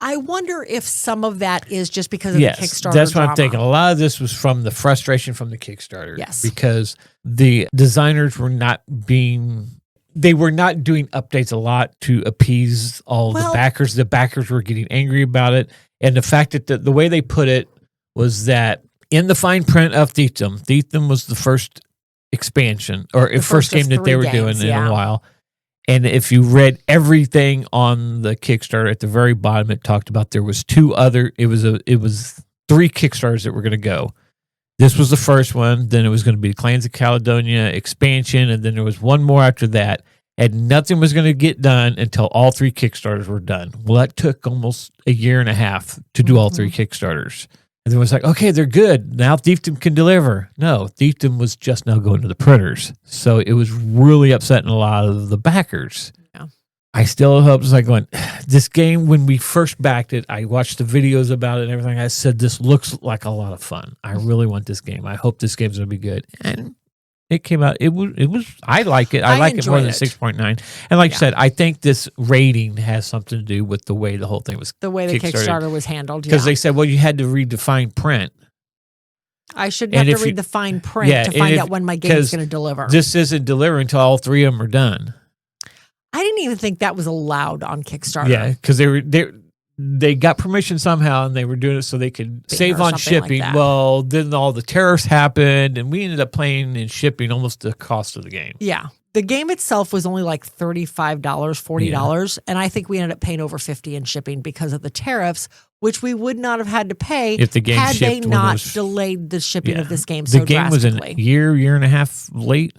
I wonder if some of that is just because of the Kickstarter that's what drama. I'm thinking. A lot of this was from the frustration from the Kickstarter. Yes. Because the designers were not doing updates a lot to appease all the backers. The backers were getting angry about it. And the fact that the way they put it was that in the fine print of Thiefdom. Thiefdom was the first expansion or first game that they were doing in a while. And if you read everything on the Kickstarter at the very bottom, it talked about there was it was 3 Kickstarters that were going to go. This was the first one. Then it was going to be Clans of Caledonia expansion. And then there was one more after that. And nothing was going to get done until all 3 Kickstarters were done. Well, that took almost a year and a half to do all 3 Kickstarters. And it was like, okay, they're good. Now Thiefdom can deliver. No, Thiefdom was just now going to the printers. So it was really upsetting a lot of the backers. Yeah. I still hope, it's like going, this game, when we first backed it, I watched the videos about it and everything. I said, this looks like a lot of fun. I really want this game. I hope this game's going to be good. And it came out. It was. I like it. I like it more than 6.9. And like you said, I think this rating has something to do with the way the whole thing was. The way the Kickstarter was handled. Because they said, well, you had to read the fine print. I should have to read the fine print to find out when my game's going to deliver. This isn't delivering until all 3 of them are done. I didn't even think that was allowed on Kickstarter. Yeah, because they got permission somehow, and they were doing it so they could save on shipping. Like, well, then all the tariffs happened, and we ended up paying in shipping almost the cost of the game. Yeah. The game itself was only like $35, $40, and I think we ended up paying over $50 in shipping because of the tariffs, which we would not have had to pay if the game had they not delayed the shipping of this game so drastically. The game was a year and a half late,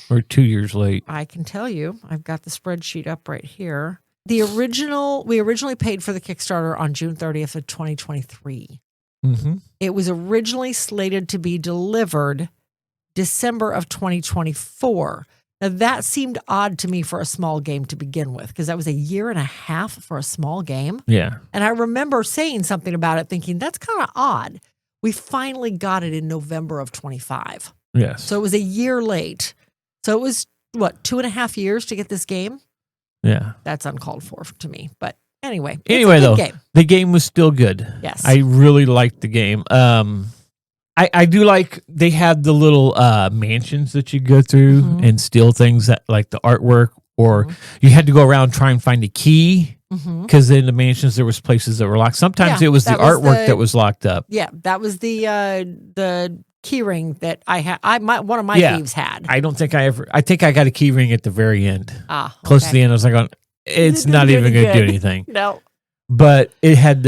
or 2 years late. I can tell you. I've got the spreadsheet up right here. We originally paid for the Kickstarter on June 30th of 2023. Mm-hmm. It was originally slated to be delivered December of 2024. Now, that seemed odd to me for a small game to begin with, because that was a year and a half for a small game. Yeah. And I remember saying something about it, thinking, that's kind of odd. We finally got it in November of 25. Yes. So it was a year late. So it was, 2.5 years to get this game? Yeah. That's uncalled for to me. But anyway, though, the game was still good. Yes. I really liked the game. I do like they had the little mansions that you go through and steal things that like the artwork, or you had to go around and try and find a key because in the mansions there was places that were locked. Sometimes it was the artwork that was locked up. Yeah, that was the key ring that I had. One of my thieves had. I don't think I think I got a key ring at the very end. Close to the end. I was like, it's not even going to do anything. No. But it had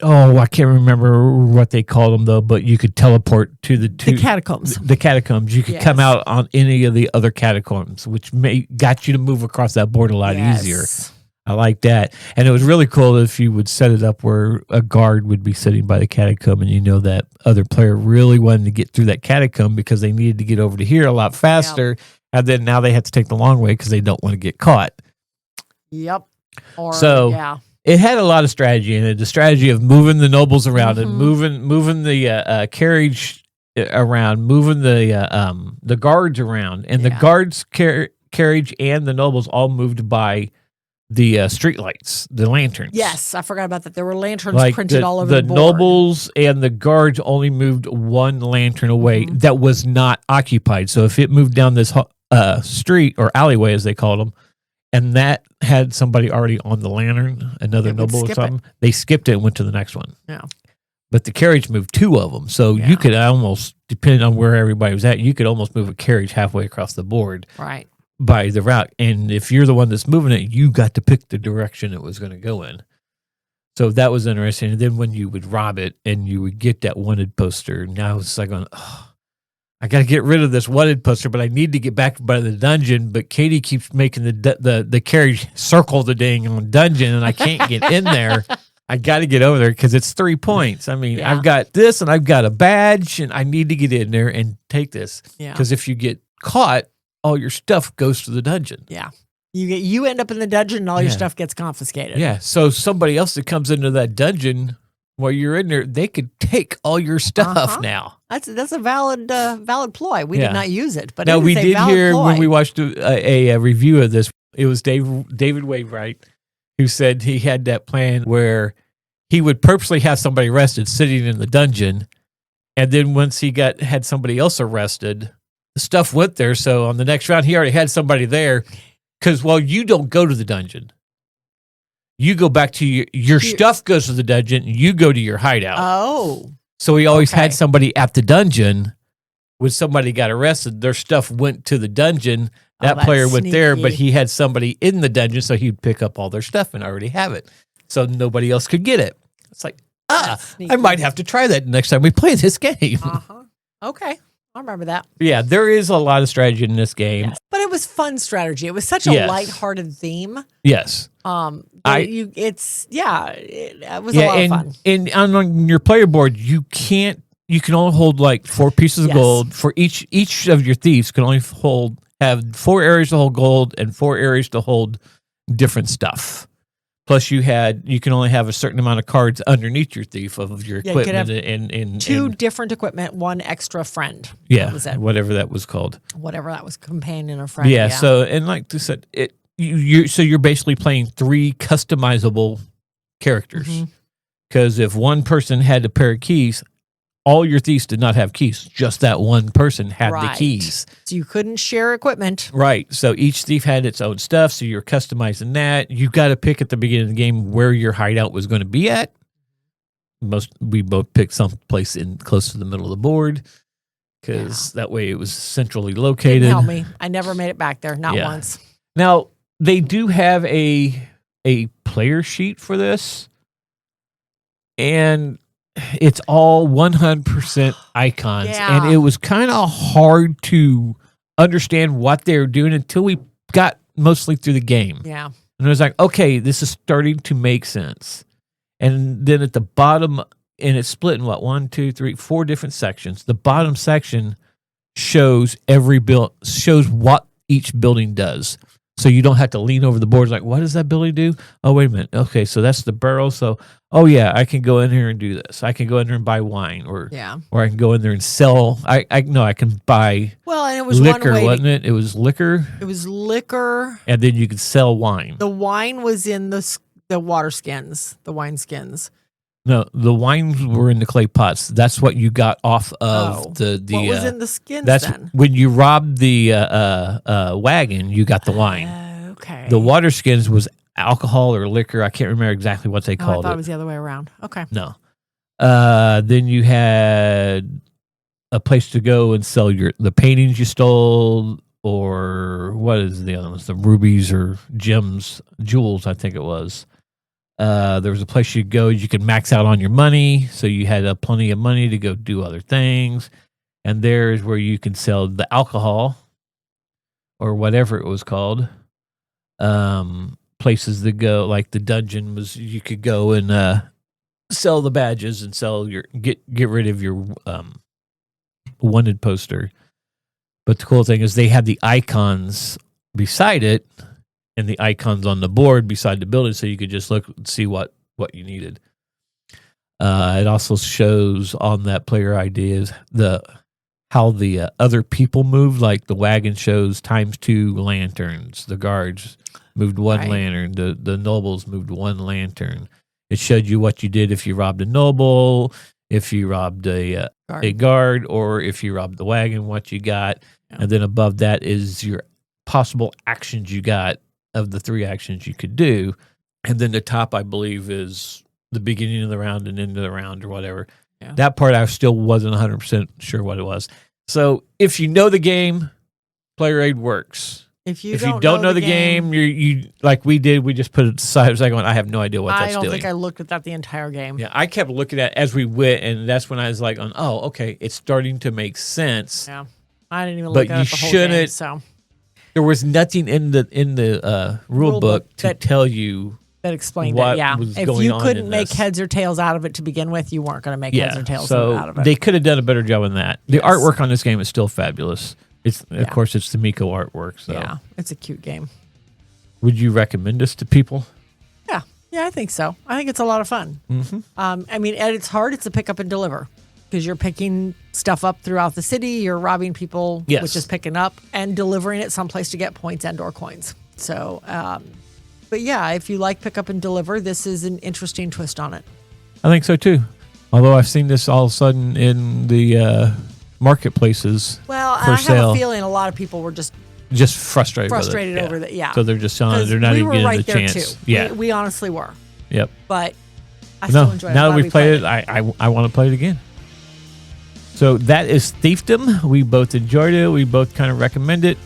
I can't remember what they called them though, but you could teleport to the catacombs. The catacombs. You could come out on any of the other catacombs, which got you to move across that board a lot easier. I like that. And it was really cool if you would set it up where a guard would be sitting by the catacomb and that other player really wanted to get through that catacomb because they needed to get over to here a lot faster. Yep. And then now they have to take the long way because they don't want to get caught. Yep. It had a lot of strategy in it. The strategy of moving the nobles around and moving the carriage around, moving the guards around. And the guards' carriage and the nobles all moved by the street lights, the lanterns. Yes, I forgot about that. There were lanterns printed all over the board. The nobles and the guards only moved one lantern away that was not occupied. So if it moved down this street or alleyway, as they called them, and that had somebody already on the lantern, another noble or something, they skipped it and went to the next one. Yeah. But the carriage moved 2 of them. So you could almost, depending on where everybody was at, you could almost move a carriage halfway across the board. Right. By the route. And if you're the one that's moving it, you got to pick the direction it was going to go in. So that was interesting. And then when you would rob it and you would get that wanted poster, now it's like, I got to get rid of this wanted poster, but I need to get back by the dungeon. But Katie keeps making the carriage circle the dang dungeon, and I can't get in there. I got to get over there because it's 3 points. I mean, I've got this and I've got a badge, and I need to get in there and take this. Because if you get caught, all your stuff goes to the dungeon. Yeah. You end up in the dungeon and all your stuff gets confiscated. Yeah. So somebody else that comes into that dungeon while you're in there, they could take all your stuff now. That's a valid ploy. We did not use it, but now we did hear when we watched a review of this. It was David Wainwright who said he had that plan where he would purposely have somebody arrested sitting in the dungeon, and then once he had somebody else arrested, the stuff went there. So on the next round, he already had somebody there. Because you don't go to the dungeon. You go back to your stuff goes to the dungeon. And you go to your hideout. Oh, So we always had somebody at the dungeon. When somebody got arrested, their stuff went to the dungeon. That player went there, but he had somebody in the dungeon, so he'd pick up all their stuff and already have it. So nobody else could get it. It's like, I might have to try that next time we play this game. Okay. I remember that. Yeah, there is a lot of strategy in this game. Yes. But it was fun strategy. It was such a lighthearted theme. Yes. It was a lot of fun. And on your player board, you can only hold like 4 pieces of gold. For each of your thieves can only have 4 areas to hold gold and 4 areas to hold different stuff. Plus, you can only have a certain amount of cards underneath your thief of your equipment. And 2 different equipment, 1 extra friend. Yeah, whatever that was called. Whatever that was, companion or friend. Yeah. So, and like I said, you're basically playing 3 customizable characters. Because if one person had a pair of keys, all your thieves did not have keys. Just that one person had the keys. So you couldn't share equipment. Right. So each thief had its own stuff. So you're customizing that. You got to pick at the beginning of the game where your hideout was going to be at. We both picked some place close to the middle of the board because that way it was centrally located. Didn't help me. I never made it back there. Not once. Now, they do have a player sheet for this. And it's all 100% icons. Yeah. And it was kind of hard to understand what they were doing until we got mostly through the game. Yeah. And I was like, okay, this is starting to make sense. And then at the bottom, and it's split in 1, 2, 3, 4 different sections. The bottom section shows shows what each building does. So you don't have to lean over the boards like, what does that building do? Oh, wait a minute. Okay, so that's the barrel. So, oh yeah, I can go in here and do this. I can go in there and buy wine, or I can go in there and sell. I can buy. Well, and it was liquor, one way wasn't it? It was liquor. It was liquor, and then you could sell wine. The wine was in the water skins, the wine skins. No, the wines were in the clay pots. That's what you got off of the. What was in the skins? That's then? When you robbed the wagon, you got the wine. Okay. The water skins was alcohol or liquor. I can't remember exactly what they called it. I thought it was the other way around. Okay. No. Then you had a place to go and sell the paintings you stole, or what is the other ones? The rubies or jewels, I think it was. There was a place you go, you could max out on your money, so you had plenty of money to go do other things. And there's where you can sell the alcohol or whatever it was called. Places to go, like the dungeon was, you could go and sell the badges and sell get rid of your wanted poster. But the cool thing is they had the icons beside it, and the icons on the board beside the building, so you could just look and see what you needed. It also shows on that player ideas how the other people moved. Like the wagon shows ×2 lanterns. The guards moved 1 lantern. The nobles moved 1 lantern. It showed you what you did if you robbed a noble, if you robbed a guard, or if you robbed the wagon, what you got. Yeah. And then above that is your possible actions you got of the 3 actions you could do. And then the top, I believe, is the beginning of the round and end of the round or whatever. Yeah. That part, I still wasn't 100% sure what it was. So if you know the game, player aid works. If you don't know the game, you like we did, we just put it aside. It was like, I have no idea what that's doing. I don't think I looked at that the entire game. Yeah, I kept looking at it as we went, and that's when I was like, oh, okay, it's starting to make sense. Yeah, I didn't even look at it the whole game, so... There was nothing in the rule book to tell you that explained what it. Yeah, was if going you on couldn't in make this. heads or tails out of it to begin with, you weren't going to make heads or tails out of it. They could have done a better job on that. The artwork on this game is still fabulous. Of course, it's the Miko artwork. So. Yeah, it's a cute game. Would you recommend this to people? Yeah, I think so. I think it's a lot of fun. Mm-hmm. I mean, at its heart, it's a pick up and deliver. Because you're picking stuff up throughout the city, you're robbing people, which is picking up, and delivering it someplace to get points and or coins. So, but yeah, if you like pick up and deliver, this is an interesting twist on it. I think so too. Although I've seen this all of a sudden in the marketplaces. Well, I have a feeling a lot of people were just frustrated over that. Yeah. So they're just selling it. They're not even getting the chance. Too. Yeah. We honestly were. Yep. But I still enjoy it. Now that we've played it, I want to play it again. So that is Thiefdom. We both enjoyed it. We both kind of recommend it.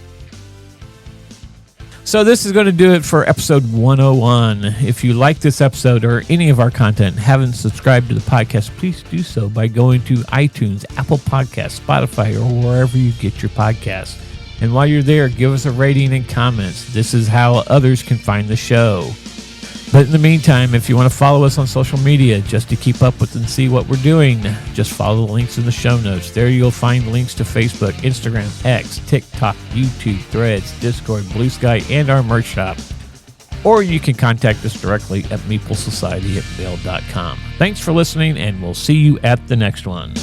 So this is going to do it for episode 101. If you like this episode or any of our content and haven't subscribed to the podcast, please do so by going to iTunes, Apple Podcasts, Spotify, or wherever you get your podcasts. And while you're there, give us a rating and comments. This is how others can find the show. But in the meantime, if you want to follow us on social media just to keep up with and see what we're doing, just follow the links in the show notes. There you'll find links to Facebook, Instagram, X, TikTok, YouTube, Threads, Discord, Blue Sky, and our merch shop. Or you can contact us directly at meeplesociety@mail.com. Thanks for listening, and we'll see you at the next one.